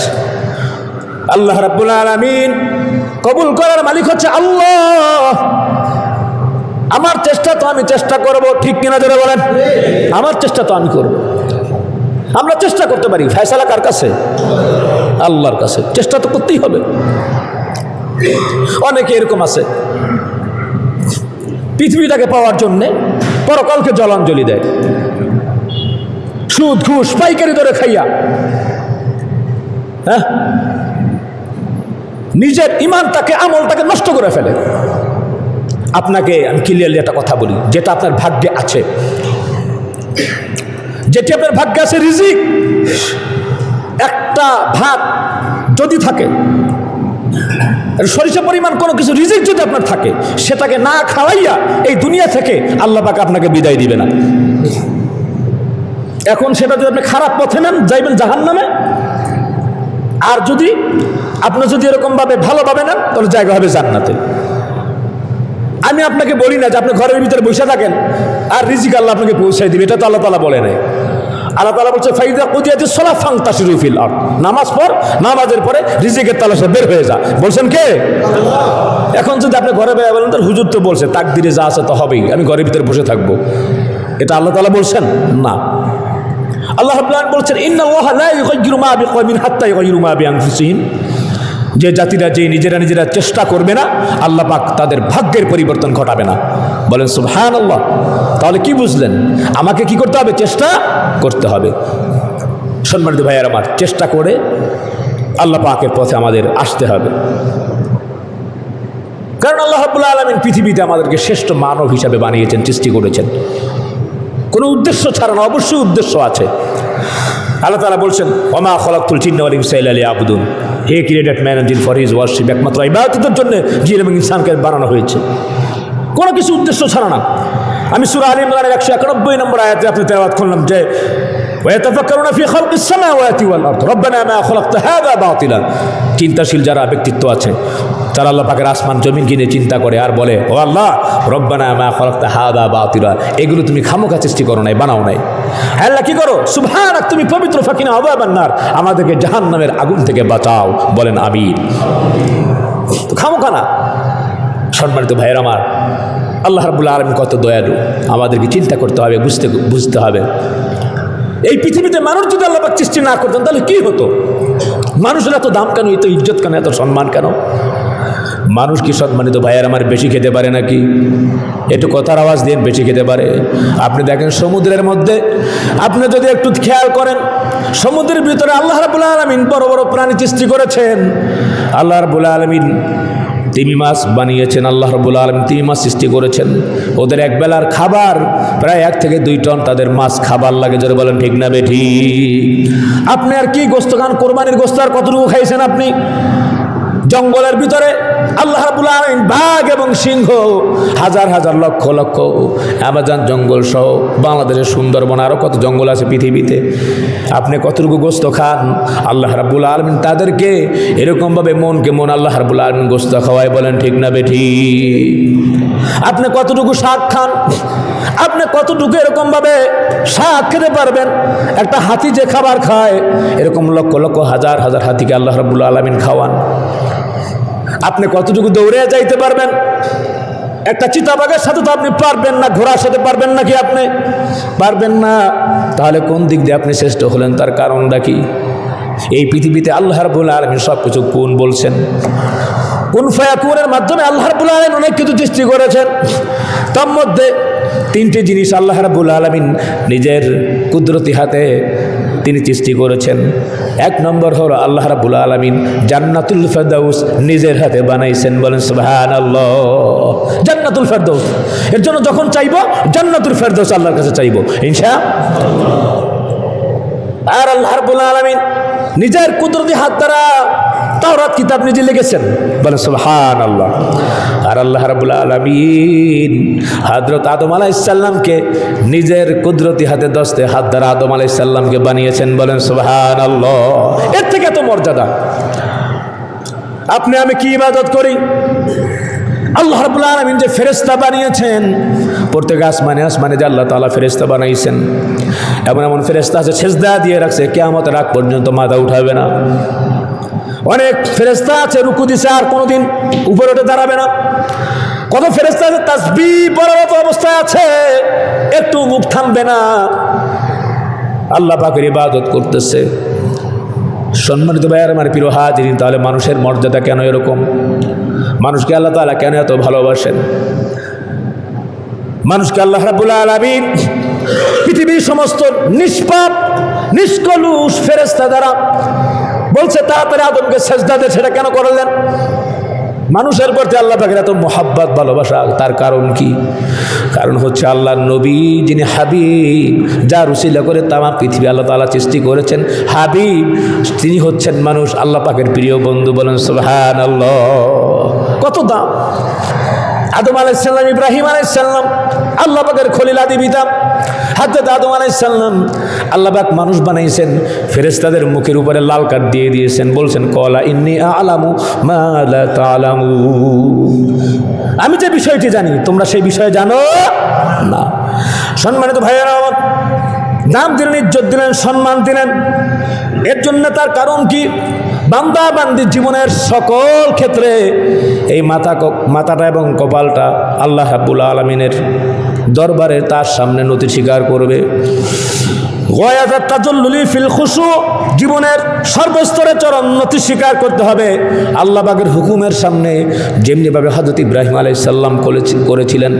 [SPEAKER 1] আল্লাহ রাব্বুল আলামিন কবুল করার মালিক হচ্ছে আল্লাহ। আমার চেষ্টা তো আমি চেষ্টা করব, ঠিক কিনা জোরে বলেন। আমার চেষ্টা তো আমি করব। আমরা চেষ্টা করতে পারি, ফয়সালা কার কাছে? আল্লাহর কাছে। চেষ্টা তো করতেই হবে। অনেকে এরকম আছে পৃথিবীটাকে পাওয়ার জন্যে পরকালকে জলাঞ্জলি দেয়, সুদ ঘুষ পাইকারি দরে খাইয়া, হ্যাঁ, নিজের ইমানটাকে আমলটাকে নষ্ট করে ফেলে। আপনাকে আমি ক্লিয়ারলি একটা কথা বলি, যেটা আপনার ভাগ্যে আছে, যেটি আপনার ভাগ্যে আছে, রিজিক, একটা ভাগ যদি থাকে, সরিষা পরিমাণ কোনো কিছু রিজিক যদি আপনার থাকে, সেটাকে না খাওয়াইয়া এই দুনিয়া থেকে আল্লাহ পাক আপনাকে বিদায় দিবে না। এখন সেটা যদি আপনি খারাপ পথে নেন, যাইবেন জাহান্নামে। আর যদি আপনি যদি এরকমভাবে ভালোভাবে নেন, তাহলে জায়গা হবে জান্নাতে। আমি আপনাকে বলি না যে আপনি ঘরের ভিতরে বসে থাকেন আর রিজিক আল্লাহ আপনাকে পৌঁছাই দিবে, এটা তো আল্লাহ তাআলা বলে নাই। আল্লাহ তাআলা বলছে ফাইদা কুদিয়াতিস সালাহ ফান্তাশিরু ফিল আরদ, নামাজ পড়, নামাজের পরে রিজিকের তালাশে বের হয়ে যা। বলছেন কে? এখন যদি আপনি ঘরে বের বলেন, তার হুজুর তো বলছে তাকদিরে যা আছে তো হবেই, আমি ঘরের ভিতরে বসে থাকবো, এটা আল্লাহ তাআলা বলছেন না। আল্লাহ রাব্বুল আলামিন বলছেন ইন্নাল্লাহা লা ইউগাইয়িরু মা বিকওমিন হাত্তা ইউগাইয়িরু মা বিআনফুসিহিম, যে জাতিরা যে নিজেরা চেষ্টা করবে না, আল্লাহ পাক তাদের ভাগ্যের পরিবর্তন ঘটাবে না। বলেন সুবহানাল্লাহ। তাহলে কি বুঝলেন? আমাকে কি করতে হবে? চেষ্টা করতে হবে। সম্মানিত ভাইয়েরা আমার, চেষ্টা করে আল্লাহ পাকের পথে আমাদের আসতে হবে। কারণ আল্লাহ রাব্বুল আলামিন পৃথিবীতে আমাদেরকে শ্রেষ্ঠ মানব হিসাবে বানিয়েছেন, সৃষ্টি করেছেন, কোনো উদ্দেশ্য ছাড়া না, অবশ্যই উদ্দেশ্য আছে। আল্লাহ তাআলা বলছেন ওমা খলাকতুল জিন্না ওয়াল ইনসা ইল্লা লিয়াবুদুন, হে ক্রিয়েটেড ম্যান অ্যান্ড জিন ফর হিজ ওয়ারশিপ, একমাত্র ইবাদতের জন্য জিন এবং ইনসানকে বানানো হয়েছে, কোনো কিছু উদ্দেশ্য ছাড়া না। আমি সূরা আলে ইমরানের 191 নম্বর আয়াতে আপনি তেলাওয়াত করলাম যে ওয়ায়াতাফাক্কারুনা ফি খালকিস সামাওয়াতি ওয়াল আরদ রব্বানা মা খলাকতা হাযা বাতিলা। চিন্তাশীল যারা ব্যক্তিত্ব আছে যারা আল্লাহ পাকের আসমান জমিন কিনে চিন্তা করে আর বলে, ও আল্লাহ রব্বানা মা খালাকতা হাযা বাতিলা, এগুলো তুমি খামোখা সৃষ্টি করো নাই, বানাও নাই। আল্লাহ কি করো, সুবহানাক, তুমি পবিত্র, ফাকিনা আযাবান নার, আমাদেরকে জাহান্নামের আগুন থেকে বাঁচাও, বলেন আমিন। খামোখা না। সম্মানিত ভাইয়ের আমার, আল্লাহ রাব্বুল আলামিন কত দয়ালু, আমাদেরকে চিন্তা করতে হবে, বুঝতে হবে। এই পৃথিবীতে মানুষ যদি আল্লাহ পাক সৃষ্টি না করতেন তাহলে কি হতো? মানুষের এত দাম কেন, এত ইজ্জত কেন, এত সম্মান কেন? মানুষ কি সম্মানিত ভাইয়ের আমার বেশি খেতে পারে নাকি? একটু কথার আওয়াজ দিয়ে বেশি খেতে পারে? আপনি দেখেন সমুদ্রের মধ্যে, আপনি যদি একটু খেয়াল করেন, সমুদ্রের ভিতরে আল্লাহ রাব্বুল আলামিন বড় বড় প্রাণী সৃষ্টি করেছেন। আল্লাহ রাব্বুল আলামিন তিমি মাছ বানিয়েছেন, আল্লাহ রাব্বুল আলামিন তিমি মাছ সৃষ্টি করেছেন। ওদের এক বেলার খাবার প্রায় 1 থেকে 2 টন তাদের মাছ খাবার লাগে, জোরে বলেন ঠিক না বেঠিক? আপনি আর কি গোস্ত খান? কোরবানির গোস্ত আর কতটুকু খাইছেন আপনি? জঙ্গলের ভিতরে আল্লাহ রাব্বুল আলামিন বাঘ এবং সিংহ, হাজার হাজার লক্ষ লক্ষ আমাজন জঙ্গল সহ বাংলাদেশের সুন্দরবন, আরও কত জঙ্গল আছে পৃথিবীতে। আপনি কতটুকু গোস্ত খান? আল্লাহ রাব্বুল আলামিন তাদেরকে এরকমভাবে মনকে মন আল্লাহ রাব্বুল আলামিন গোস্ত খাওয়ায়, বলেন ঠিক না বেঠিক? আপনি কতটুকু শাক খান? আপনি কতটুকু এরকমভাবে শাক খেতে পারবেন? একটা হাতি যে খাবার খায়, এরকম লক্ষ লক্ষ হাজার হাজার হাতিকে আল্লাহ রাব্বুল আলামিন খাওয়ান। আপনি কতটুকু দৌড়ে যাইতে পারবেন? একটা চিতাবাঘের সাথে তো আপনি পারবেন না, ঘোড়ার সাথে পারবেন নাকি? আপনি পারবেন না। তাহলে কোন দিক দিয়ে আপনি শ্রেষ্ঠ হলেন? তার কারণটা কি? এই পৃথিবীতে আল্লাহ রাব্বুল আলামিন সব কিছু কোন বলছেন, কুন ফায়াকুনের মাধ্যমে আল্লাহ রাব্বুল আলামিন অনেক কিছু সৃষ্টি করেছেন। তার মধ্যে 3টি জিনিস আল্লাহ রাব্বুল আলামিন নিজের কুদরতি হাতে তিনি সৃষ্টি করেছেন। 1 নম্বর হলো আল্লাহ রাব্বুল আলামিন জান্নাতুল ফেরদাউস নিজের হাতে বানাইছেন, বলেন সুবহানাল্লাহ। জান্নাতুল ফেরদাউস, এর জন্য যখন চাইবো জান্নাতুল ফেরদাউস আল্লাহর কাছে চাইবো ইনশাআল্লাহ। আর আল্লাহ রাব্বুল আলামিন নিজের কুদরতি হাত দ্বারা তাওরাত কিতাব নিজে লিখেছেন, বলেন সুবহানাল্লাহ। আর আল্লাহ রাব্বুল আলামিন হযরত আদম আলাইহিস সালামকে নিজের কুদরতি হাতে দস্তে হাত দ্বারা আদম আলাইহিস সালামকে বানিয়েছেন, বলেন সুবহানাল্লাহ। এর থেকে এত মর্যাদা। আপনি আমি কি ইবাদত করি? আল্লাহ রাব্বুল আলামিন যে ফেরেশতা বানিয়েছেন, প্রত্যেক আসমানে আসমানে যে আল্লাহ তাআলা ফেরেশতা বানাইছেন, এমন এমন ফেরেশতা আছে সিজদা দিয়ে রাখছে, কিয়ামতের আগ পর্যন্ত মাথা উঠাবে না। অনেক ফেরেশতা আছে রুকু দিছে আর কোনোদিন উপরে উঠে দাঁড়াবে না। কত ফেরেশতা আছে তাসবিহ পড়ারত অবস্থায় আছে, একটু মুখ থামবে না, আল্লাহ পাকের ইবাদত করতেছে। সম্মানিত ভাইয়ার আমার প্রিয় হাজিরিন, তাহলে মানুষের মর্যাদা কেন এরকম? মানুষকে আল্লাহ তাআলা কেন এত ভালোবাসেন? মানুষকে আল্লাহ রাব্বুল আলামিন পৃথিবীর সমস্ত নিষ্পাপ নিষ্কলুষ ফেরেশতা দ্বারা বলছে তাড়াতাড়ি আদমকে সেজদা দে, সেটা কেন করলেন? মানুষের প্রতি আল্লাহ পাকের এত মোহাব্বত ভালোবাসা, তার কারণ কি? কারণ হচ্ছে আল্লাহর নবী যিনি হাবিব, যার উসিলা করে তামাম পৃথিবী আল্লাহ তাআলা সৃষ্টি করেছেন, হাবিব তিনি হচ্ছেন মানুষ আল্লাহ পাকের প্রিয় বন্ধু, বলেন সুবহানাল্লাহ। কত দাম! আদম আলাইহিস সালাম, ইব্রাহিম আলাইহিস সালাম আল্লাহ পাকের খলিল আদি পিতা। হযরত আদম আলাইহিস সালাম আল্লাহ পাক মানুষ বানাইছেন, ফেরেশতাদের মুখের উপরে লাল কাঠ দিয়ে দিয়েছেন, বলছেন ক্বালা ইন্নী আ'লামু মা লা তা'লামুন, আমি যে বিষয়টি জানি তোমরা সেই বিষয়ে জানো না। সম্মানিত ভাইয়েরা আমার, নাম দিলেন, ইজ্জত দিলেন, সম্মান দিলেন। এর জন্য তার কারণ কি? বান্দা বান্দির জীবনের সকল ক্ষেত্রে এই মাথাটা এবং কপালটা আল্লাহ রাব্বুল আলামিনের দরবারে তার সামনে নতি স্বীকার করবে। গয়াজাত তাজাল্লুলি ফিল খুশু, জীবনের সর্বস্তরে চরম নতি স্বীকার করতে হবে আল্লাহ পাকের হুকুমের সামনে। যেমনিভাবে হযরত ইব্রাহিম আলাইহিস সালাম করেছিলেন,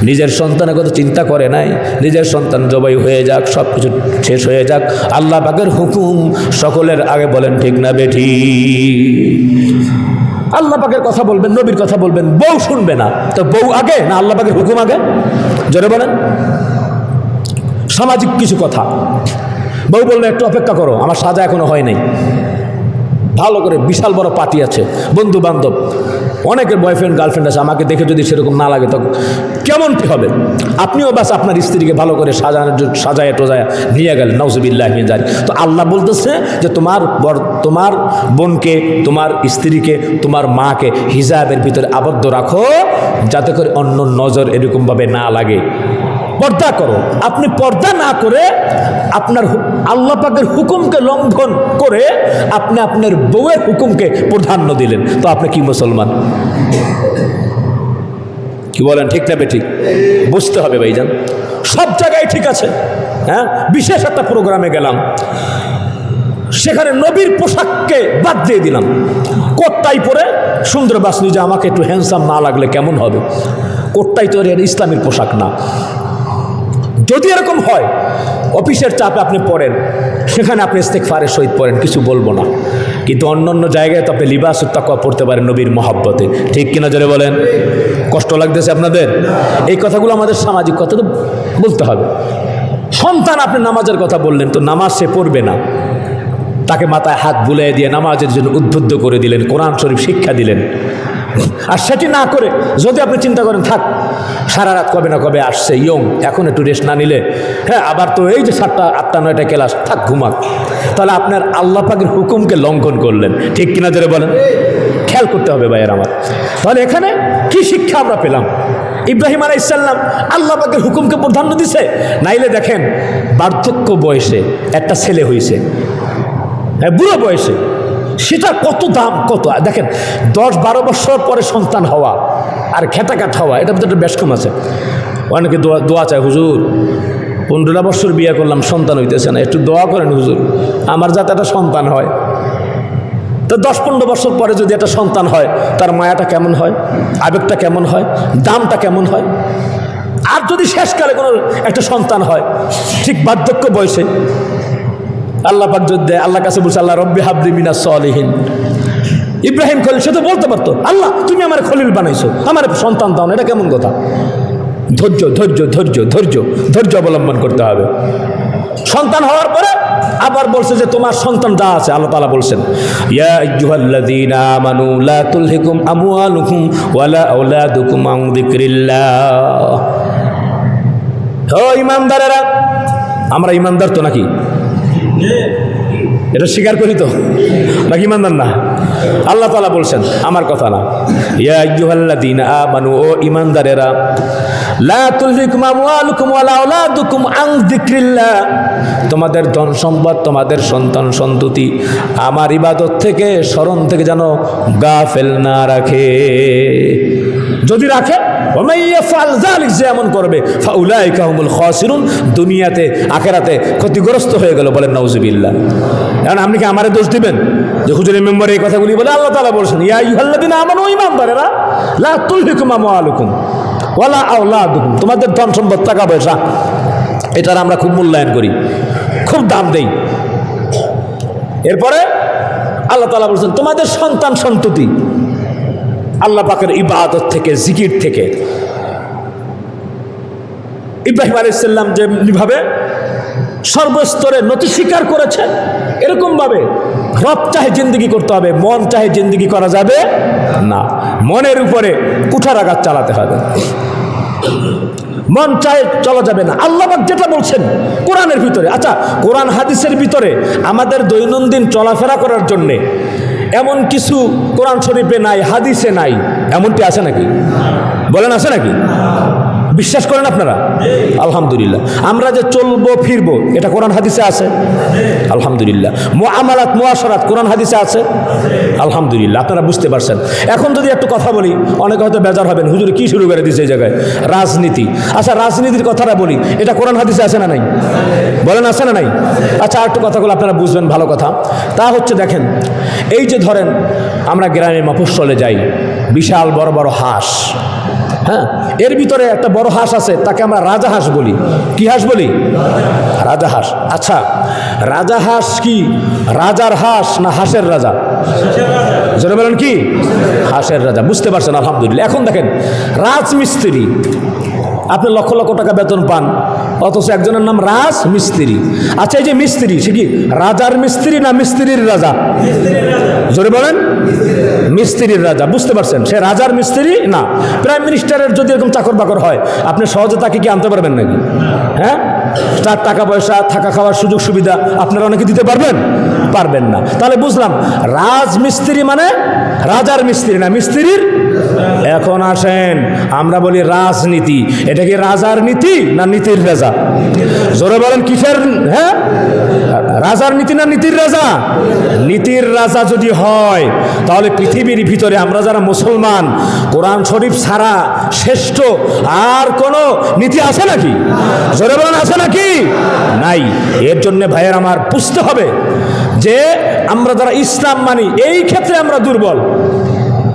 [SPEAKER 1] নিজের সন্তানের কথা চিন্তা করে নাই, নিজের সন্তান জবাই হয়ে যাক, সব কিছু শেষ হয়ে যাক, আল্লাহ পাকের হুকুম সকলের আগে, বলেন ঠিক না বেঠি? আল্লাহ পাকের কথা বলবেন, নবীর কথা বলবেন, বউ শুনবে না, তো বউ আগে না আল্লাহ পাকের হুকুম আগে? জোরে বলেন। সামাজিক কিছু কথা, বউ বলবে একটু অপেক্ষা করো, আমার সাজা এখনো হয় নাই, ভালো করে বিশাল বড় পার্টি আছে, বন্ধু বান্ধব, অনেকের বয়ফ্রেন্ড গার্লফ্রেন্ড আছে, আমাকে দেখে যদি সেরকম না লাগে তখন কেমনটি হবে? আপনিও বাস আপনার স্ত্রীকে ভালো করে সাজায় টোজায় নিয়ে গেলেন, নাউজুবিল্লাহ মিন যালিক। তো আল্লাহ বলতেছে যে তোমার বোনকে, তোমার স্ত্রীকে, তোমার মাকে হিজাবের ভিতরে আবদ্ধ রাখো, যাতে করে অন্য নজর এরকমভাবে না লাগে। পর্দা করো। আপনি পর্দা না করে আপনার আল্লাহ পাকের হুকুমকে লঙ্ঘন করে আপনি আপনার বউয়ের হুকুমকে প্রাধান্য দিলেন, তো আপনি কি মুসলমান? কি বলেন, ঠিক না বেঠিক? বুঝতে হবে ভাইজান। সব জায়গায় ঠিক আছে, হ্যাঁ। বিশেষ একটা প্রোগ্রামে গেলাম, সেখানে নবীর পোশাককে বাদ দিয়ে দিলাম। কোটটাই পরে সুন্দর বাসনি যে আমাকে একটু হ্যান্ডসাম না লাগলে কেমন হবে? কোটটাই তো এর ইসলামের পোশাক না। যদি এরকম হয় অফিসের চাপে আপনি পড়েন, সেখানে আপনি ইস্তেগফারের সহিত পড়েন, কিছু বলবো না। কিন্তু অন্য অন্য জায়গায় তো আপনি লিবাসুত তাকওয়া পড়তে পারেন নবীর মহব্বতে, ঠিক কিনা জোরে বলেন? কষ্ট লাগতেছে আপনাদের? এই কথাগুলো আমাদের সামাজিক কথা তো বলতে হবে। সন্তান আপনি নামাজের কথা বললেন, তো নামাজ সে পড়বে না, তাকে মাথায় হাত বুলিয়ে দিয়ে নামাজের জন্য উদ্বুদ্ধ করে দিলেন, কোরআন শরীফ শিক্ষা দিলেন। আর সেটি না করে যদি আপনি চিন্তা করেন থাক সারা রাত কবে না কবে আসছে, ইয়ং, এখন একটু রেস্ট না নিলে, হ্যাঁ আবার তো এই যে 7টা 8টা 9টা ক্লাস, থাক ঘুমাক, তাহলে আপনার আল্লাহ পাকের হুকুমকে লঙ্ঘন করলেন, ঠিক কিনা জোরে বলেন? খেয়াল করতে হবে ভাইয়ের আমার। তাহলে এখানে কি শিক্ষা আমরা পেলাম? ইব্রাহিম আলাইহিস সালাম আল্লাহ পাকের হুকুমকে প্রাধান্য দিছে। নাইলে দেখেন বার্ধক্য বয়সে একটা ছেলে হয়েছে, হ্যাঁ বুড়ো বয়সে, সেটা কত দাম, কত দেখেন। 10-12 বছর পরে সন্তান হওয়া আর খেটাকাট হওয়া, এটা ভিতরে বেশ কম আছে। অনেকে দোয়া চায়, হুজুর 15 বছর বিয়ে করলাম সন্তান হইতেছে না, একটু দোয়া করেন হুজুর আমার যাতে একটা সন্তান হয়। তো 10-15 বছর পরে যদি একটা সন্তান হয়, তার মায়াটা কেমন হয়, আবেগটা কেমন হয়, দামটা কেমন হয়। আর যদি শেষকালে কোনো একটা সন্তান হয় ঠিক বার্ধক্য বয়সে, আল্লাহ পাক যদি আল্লাহ কাছে বলছে আল্লাহ রব্বি হাবলি মিনাস সলিহিন, ইব্রাহিম খলিল সে তো বলতে পারতো আল্লাহ তুমি আমার খলিল বানাইছো, আমার সন্তান দাও না, এটা কেমন কথা? ধৈর্য ধৈর্য ধৈর্য ধৈর্য ধৈর্য অবলম্বন করতে হবে। সন্তান হওয়ার পরে আবার বলছে যে তোমার সন্তান যা আছে, আল্লাহ তাআলা বলছেন ইয়া আইয়ুহাল্লাযীনা আমানু লা তুলহিকুম আমওয়ালুকুম ওয়ালা আওলাদুকুম আন যিকরিল্লাহ। ও ইমানদারেরা, আমরা ইমানদার তো নাকি? এটা স্বীকার করি তো নাকি ইমানদার না? আল্লাহ তাআলা বলছেন, আমার কথা না। ইয়া আইয়ুহাল্লাযীনা আমানু, ও ইমানদারেরা, লা তুলহিকুম আমওয়ালুকুম ওয়ালা আওলাদুকুম আন যিকরিল্লাহ, তোমাদের ধন সম্পদ, তোমাদের সন্তান সন্ততি আমার ইবাদত থেকে, স্মরণ থেকে যেন গাফেল না রাখে। যদি রাখে, যে এমন করবে ফাউলাইকা হুমুল খাসিরুন, দুনিয়াতে আখিরাতে ক্ষতিগ্রস্ত হয়ে গেল। বলেন নাউজুবিল্লাহ। এখন আপনি কি আমারে দোষ দিবেন যে হুজুরের মেম্বারে এই কথাগুলি বলে? আল্লাহ তাআলা বলছেন ইয়া আইয়ুহাল্লাযীনা আমানু, ঈমানদারেরা, লা তুলহিকুম আমওয়ালুকুম ওয়ালা আওলাদুকুম, তোমাদের ধন সম্পদ টাকা পয়সা এটার আমরা খুব মূল্যায়ন করি, খুব দাম দেই। এরপরে আল্লাহ তাআলা বলছেন তোমাদের সন্তান সন্ততি আল্লাহ পাকের ইবাদত থেকে, জিকির থেকে। ইব্রাহিম আলাইহিস সালাম যেভাবে সর্বস্তরে নতি স্বীকার করেছে, এরকমভাবে রব চাহে জিন্দিগি করতে হবে, মন চাহে জিন্দিগি করা যাবে না। মনের উপরে কুঠারাঘাত চালাতে হবে, মন চাহে চলা যাবে না। আল্লাহ পাক যেটা বলছেন কোরআনের ভিতরে, আচ্ছা কোরআন হাদিসের ভিতরে আমাদের দৈনন্দিন চলাফেরা করার জন্যে এমন কিছু কোরআন শরীফে নাই, হাদিসে নাই, এমনটি আছে নাকি? বলেন আছে নাকি? বিশ্বাস করেন আপনারা? আলহামদুলিল্লাহ। আমরা যে চলবো ফিরবো এটা কোরআন হাদিসে আছে, আলহামদুলিল্লাহ। মুআমালাত মুআশারাত কোরআন হাদিসে আছে, আলহামদুলিল্লাহ। আপনারা বুঝতে পারছেন। এখন যদি একটু কথা বলি, অনেকে হয়তো বেজার হবেন, হুজুর কি শুরু করে দিয়েছে এই জায়গায়, রাজনীতি। আচ্ছা রাজনীতির কথাটা বলি, এটা কোরআন হাদিসে আছে না নাই? বলেন আছে না নাই? আচ্ছা আর একটু কথাগুলো আপনারা বুঝবেন, ভালো কথা। তা হচ্ছে দেখেন, এই যে ধরেন আমরা গ্রামে মফস্বলে যাই, বিশাল বড় বড় হাঁস, হ্যাঁ, এর ভিতরে একটা বড় হাঁস আছে, তাকে আমরা রাজা হাঁস বলি। কি হাঁস বলি? রাজা হাঁস। আচ্ছা রাজা হাঁস কি রাজার হাঁস না হাঁসের রাজা? জোরে বলেন কি? হাঁসের রাজা। বুঝতে পারছেন? আলহামদুলিল্লাহ। এখন দেখেন রাজমিস্ত্রি, আপনি লক্ষ লক্ষ টাকা বেতন পান, অথচ একজনের নাম রাজ মিস্ত্রি। আচ্ছা, এই যে মিস্ত্রি, সে কি রাজার মিস্ত্রি না মিস্ত্রির রাজা? জোরে বলেন, মিস্ত্রির রাজা। বুঝতে পারছেন, সে রাজার মিস্ত্রি না। প্রাইম মিনিস্টারের যদি এরকম চাকর বাকর হয়, আপনি সহজে তাকে কি আনতে পারবেন নাকি? হ্যাঁ, তার টাকা পয়সা, থাকা খাওয়ার সুযোগ সুবিধা আপনারা অনেকে দিতে পারবেন? পারবেন না। তাহলে বুঝলাম রাজমিস্ত্রি মানে রাজার মিস্ত্রি না, মিস্ত্রির। এখন আসেন, আমরা বলি রাজনীতি, এটা কি রাজার নীতি না নীতির রাজা? জোরে বলেন, কিসের? হ্যাঁ, রাজার নীতি না নীতির রাজা? নীতির রাজা যদি হয়, তাহলে পৃথিবীর ভিতরে আমরা যারা মুসলমান, কোরআন শরীফ ছাড়া শ্রেষ্ঠ আর কোনো নীতি আছে নাকি? জোরে বলেন, আছে নাকি? নাই। এর জন্য ভাইয়ের আমার বুঝতে হবে যে আমরা যারা ইসলাম মানি, এই ক্ষেত্রে আমরা দুর্বল।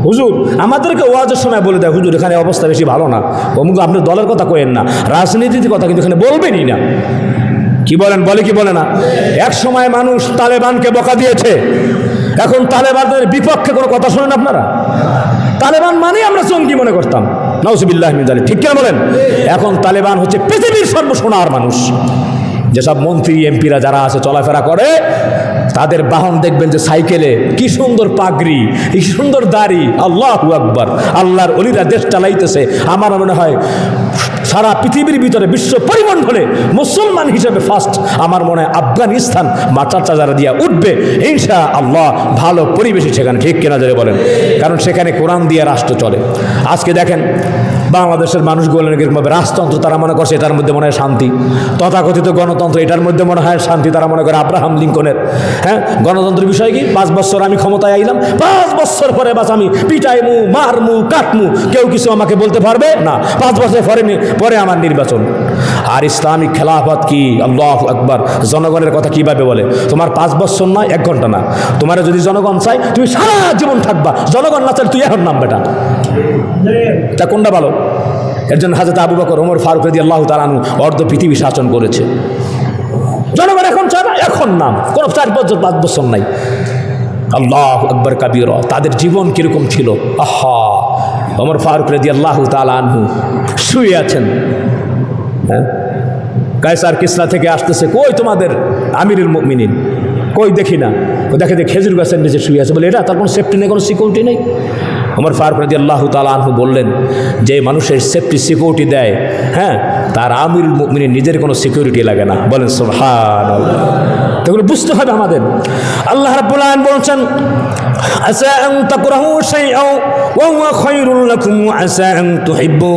[SPEAKER 1] হুজুর আমাদেরকে ওয়াজের সময় বলে দেয়, হুজুর এখানে অবস্থা বেশি ভালো না, অমুক আপনি দলের কথা কইেন না, রাজনীতির কথা কিন্তু এখানে বলবেনই না। কি বলেন, বলে কি বলে না? এক সময় মানুষ তালেবানকে বকা দিয়েছে, এখন তালেবানদের বিপক্ষে কোনো কথা শোনেন আপনারা? তালেবান মানে আমরা জঙ্গি মনে করতাম, নাউজুবিল্লাহ মিন যালিক, ঠিক কিনা বলেন? এখন তালেবান হচ্ছে পৃথিবীর সর্বসোনার মানুষ। যেসব মন্ত্রী এমপিরা যারা আছে চলাফেরা করে, তাদের বাহন দেখবেন যে সাইকেলে, কি সুন্দর পাগড়ি, কি সুন্দর দাড়ি। আল্লাহু আকবার। আল্লাহর ওলিরা দেশ চালাইতেছে। আমার মনে হয় সারা পৃথিবীর ভিতরে, বিশ্ব পরিমণ্ডলে মুসলমান হিসেবে ফার্স্ট আমার মনে হয় আফগানিস্তান মাচার চাজারা দিয়া উঠবে ইনশা আল্লাহ। ভালো পরিবেশই সেখানে, ঠিক কিনা যারা বলেন? কারণ সেখানে কোরআন দিয়ে রাষ্ট্র চলে। আজকে দেখেন বাংলাদেশের মানুষগুলো এরকমভাবে রাজতন্ত্র তারা মনে করছে এটার মধ্যে মনে হয় শান্তি, তথাকথিত গণতন্ত্র এটার মধ্যে মনে হয় শান্তি, তারা মনে করে আব্রাহাম লিঙ্কনের। হ্যাঁ, গণতন্ত্রের বিষয় কি? 5 বছর আমি ক্ষমতায় আইলাম, 5 বছর পরে বাস আমি পিটাইমু, মারমু, কাটমু, কেউ কিছু আমাকে বলতে পারবে না। 5 বছর পরে আমার নির্বাচন। আর ইসলামিক খেলাফত কি? আল্লাহু আকবার। জনগণের কথা কিভাবে বলে? তোমার 5 বছর নয়, 1 ঘন্টা না, তোমার যদি জনগণ চাই তুমি সারা জীবন থাকবা, জনগণ না চাই তুই এখন নাম বেটা। তা কোনটা ভালো? এর জন্য হযরত আবু বকর, ওমর ফারুক রাদিয়াল্লাহু তাআলা আনহু অর্ধ পৃথিবী শাসন করেছে। জনগণ এখন চায় না, এখন নাম, কোনো 4 বছর 5 বছর নাই। আল্লাহু আকবার কাবীরা। তাদের জীবন কিরকম ছিল? আহা, ওমর ফারুক রাদিয়াল্লাহু তাআলা আনহু শুয়ে আছেন। হ্যাঁ, কায়সার কিসরা থেকে আসতেছে, কই তোমাদের আমিরুল মুমিনিন? কই দেখি না। দেখে খেজুর গাছের নিচে শুয়ে আছে। বলে এটা তার কোনো সেফটি নেই, কোনো সিকিউরিটি নেই। ওমর ফারুক রাদিয়াল্লাহু তাআলা আনহু বললেন, যে মানুষের সেফটি সিকিউরিটি দেয়, হ্যাঁ, তার আমিরুল মুমিনিন নিজের কোনো সিকিউরিটি লাগে না। বলেন সুবহানাল্লাহ। এগুলো বুঝতে হবে আমাদের। আল্লাহ রাব্বুল আলামিন বলছেন, আসা আন তাকরাহু শাইআন ওয়া হুয়া খায়রুল লাকুম ওয়া আসা আন তুহিব্বু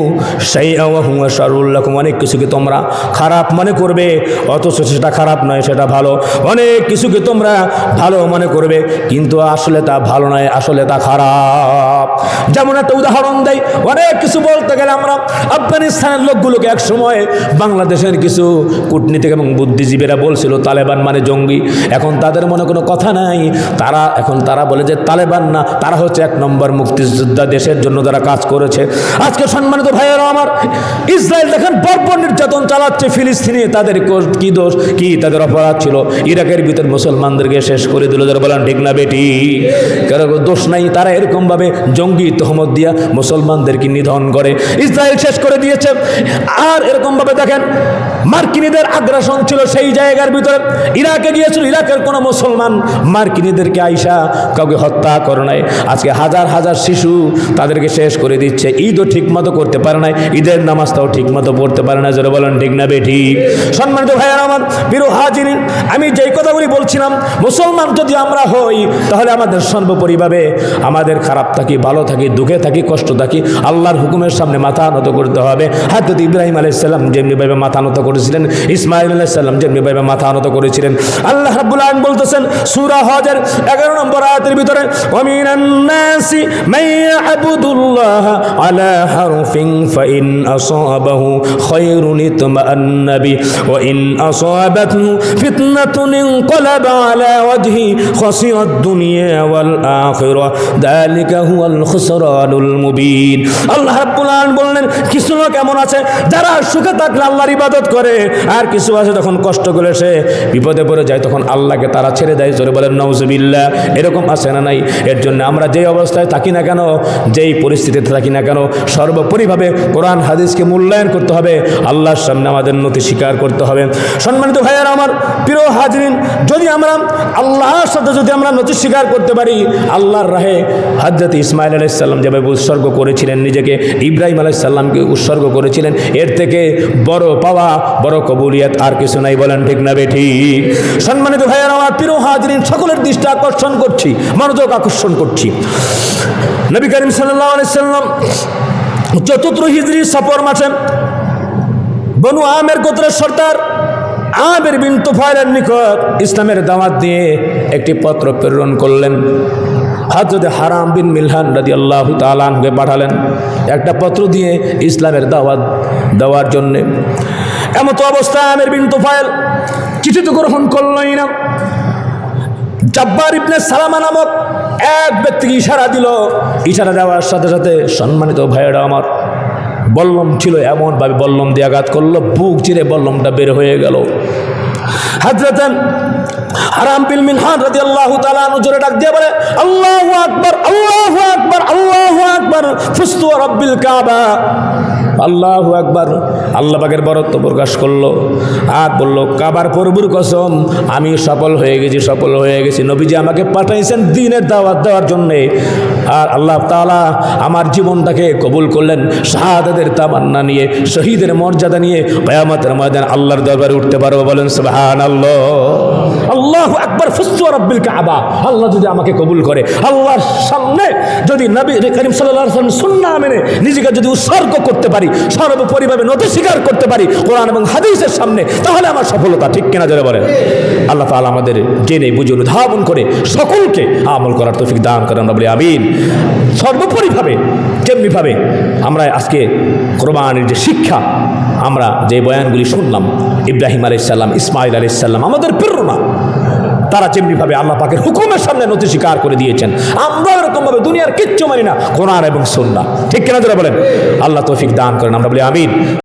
[SPEAKER 1] শাইআন ওয়া হুয়া শাররুল লাকুম। অনেক কিছুকে তোমরা খারাপ মনে করবে, অথচ সেটা খারাপ নয়, সেটা ভালো। অনেক কিছুকে তোমরা ভালো মনে করবে, কিন্তু আসলে তা ভালো নয়, আসলে তা খারাপ। যেমন একটা উদাহরণ দেই, অনেক কিছু বলতে গেলে আমরা আফগানিস্তানের লোকগুলোকে এক সময় বাংলাদেশের কিছু কূটনীতিক এবং বুদ্ধিজীবীরা বলছিল তালেবান মানে জঙ্গি। এখন তাদের মনে কোনো কথা নাই, তারা বলে যে তালেবান না, তারা হচ্ছে 1 নম্বর মুক্তিযোদ্ধা, দেশের জন্য যারা কাজ করেছে। আজকে সম্মানিত ভাইয়েরা আমার, ইসরায়েল দেখেন বর্বর নির্যাতন চালাচ্ছে ফিলিস্তিনে। তাদের কি দোষ, কি তাদের অপরাধ ছিল? ইরাকের ভিতর মুসলমানদেরকে শেষ করে দিল। যারা বলেন ঠিক না বেটি? কারো দোষ নাই, তারা এরকমভাবে জঙ্গি তহমত দিয়া মুসলমানদেরকে নিধন করে ইসরায়েল শেষ করে দিয়েছে। আর এরকমভাবে দেখেন মার্কিনীদের আগ্রাসন ছিল সেই জায়গার ভিতরে। ইরাকে গিয়েছিল, ইরাকের কোনো মুসলমান মার্কিনীদেরকে আইসা কাউকে হত্যা করে নাই। আজকে হাজার হাজার শিশু তাদেরকে শেষ করে দিচ্ছে। ঈদও ঠিকমতো করতে পারে না, ঈদের নামাজটাও ঠিকমতো পড়তে পারে না। যারা বলেন ঠিক না বেটি? সম্মানিত ভাইয়েরা আমার, প্রিয় হাজিরিন, আমি যেই কথাগুলি বলছিলাম, মুসলমান যদি আমরা হই তাহলে আমাদের সর্বোপরিভাবে আমাদের খারাপ থাকি, ভালো থাকি, দুঃখে থাকি, কষ্ট থাকি, আল্লাহর হুকুমের সামনে মাথা নত করতে হবে। হযরত ইব্রাহিম আলাইহিস সালাম যেমনিভাবে মাথা নত করেছিলেন, ইসমাঈল আলাইহিস সালাম যেমনিভাবে মাথা নত করেছিলেন। আল্লাহ রাব্বুল আলামিন বলতেছেন সূরা হজের 11 নম্বর আয়াতের ভিতরে, ওয়া মিনান নাসি মান ইয়াবুদুল্লাহ আলা হারফিন ফাইন আসাবাহু খায়রুন ইতমাআন্না বি ওয়া ইন আসাবাতহু ফিতনাতুন ইনকালাবা আলা ওয়াজহি খাসিরাদ দুনিয়া ওয়াল আখিরাহ যালিকা হুয়াল খুসরানুল মুবিন। আল্লাহ রাব্বুল আলামিন বললেন, কিছু লোক এমন আছে যারা সুখে থাকলে আল্লাহর ইবাদত করে, আর কিছু আছে যখন কষ্ট করে সে বিপদে পড়ে যায় তখন আল্লাহকে তারা ছেড়ে দেয়। জোরে বলেন নাউজুবিল্লাহ। এরকম আছে না নাই। এর জন্য আমরা যেই অবস্থায় থাকি না কেন, যেই পরিস্থিতিতে থাকি না কেন, সর্বোপরিভাবে কোরআন হাদিসকে মূল্যায়ন করতে হবে, আল্লাহর সামনে আমাদের নতি স্বীকার করতে হবে। সম্মানিত ভাইয়ারা আমার, প্রিয় হাজরিন, যদি আমরা আল্লাহর সাথে যদি আমরা নতি স্বীকার করতে পারি, আল্লাহর রাহে হযরত ইসমাঈল আলাইহিস সালাম যেভাবে উৎসর্গ করেছিলেন নিজেকে, ইব্রাহিম আলাইহিস সালামকে উৎসর্গ করেছিলেন, এর থেকে বড় পাওয়া, বড় কবুলিয়ত আর কিছু নাই। বলেন ঠিক না বেঠিক? সম্মানিত ভাইয়ারা আমার, প্রিয় হাজরিন, সকলের দৃষ্টি আকর্ষণ করছি, মনোযোগ আকর্ষণ করছি। নবী করিম সাল্লাল্লাহু আলাইহি সাল্লাম চতুর্থ হিজরি সফর মাসে বনু আমের গোত্রের সর্দার আমের বিন তুফাইলের নিকট ইসলামের দাওয়াত দিয়ে একটি পত্র প্রেরণ করলেন। হযরত হারাম বিন মিলহান রাদিয়াল্লাহু তাআলা আনহুকে পাঠালেন একটা পত্র দিয়ে ইসলামের দাওয়াত দেওয়ার জন্যে। এমত অবস্থায় আমের বিন তুফাইল চিঠি তো গ্রহণ করলই না। জাব্বার ইবনে সালামা নামক এক ব্যক্তিকে ইশারা দিল। ইশারা দেওয়ার সাথে সাথে, সম্মানিত ভাইয়েরা আমার, বল্লম ছিল, এমনভাবে বল্লম দিয়ে আঘাত করলো, বুক চিরে বল্লমটা বের হয়ে গেল। হযরত হারাম বিন মিলহান রাদিয়াল্লাহু তাআলা আনহু জোরে ডাক দিয়ে বলে, আল্লাহু আকবার, আল্লাহু আকবার, আল্লাহু আকবার, ফুস্তু রাব্বিল কাবা। আল্লাহু আকবার, আল্লাহ পাকের বরত্ব প্রকাশ করলো আর বলল, কাবার প্রভুর কসম, আমি সফল হয়ে গেছি, সফল হয়ে গেছি। নবীজি আমাকে পাঠাইছেন দ্বীনের দাওয়াত দেওয়ার জন্যে, আর আল্লাহ তাআলা আমার জীবনটাকে কবুল করলেন শাহাদাতের তামান্না নিয়ে, শহীদের মর্যাদা নিয়ে কিয়ামতের ময়দানে আল্লাহর দরবারে উঠতে পারবো। বলেন সুবহানাল্লাহ। আল্লাহু আকবার, ফুস্তু রাব্বিল কাবা। আল্লাহ যদি আমাকে কবুল করে, আল্লাহর সামনে যদি নবী করিম সাল্লাল্লাহু আলাইহি ওয়াসাল্লাম সুন্নাহ মেনে নিজেকে যদি উৎসর্গ করতে পারি, সর্বোপরিভাবে নতি স্বীকার করতে পারি কোরআন এবং হাদিসের সামনে, তাহলে আমার সফলতা। ঠিক কিনা জোরে বলেন? আল্লাহ তাআলা আমাদের জেনে বুঝে অনুধাবন করে সকলকে আমল করার তৌফিক দান করেন, আমরা বলি আমিন। সর্বোপরিভাবে যেমনিভাবে আমরা আজকে কোরবানির যে শিক্ষা, আমরা যে বয়ানগুলি শুনলাম, ইব্রাহিম আলাইহিস সালাম, ইসমাঈল আলাইহিস সালাম আমাদের প্রেরণা। তারা যেমনিভাবে আল্লাহ পাকের হুকুমের সামনে নতি স্বীকার করে দিয়েছেন, আমরা এরকমভাবে দুনিয়ার কিচ্ছু মানি না, কোরআন এবং সুন্নাহ। ঠিক কিনা জোরে বলেন? আল্লাহ তৌফিক দান করেন, আমরা বলি আমিন।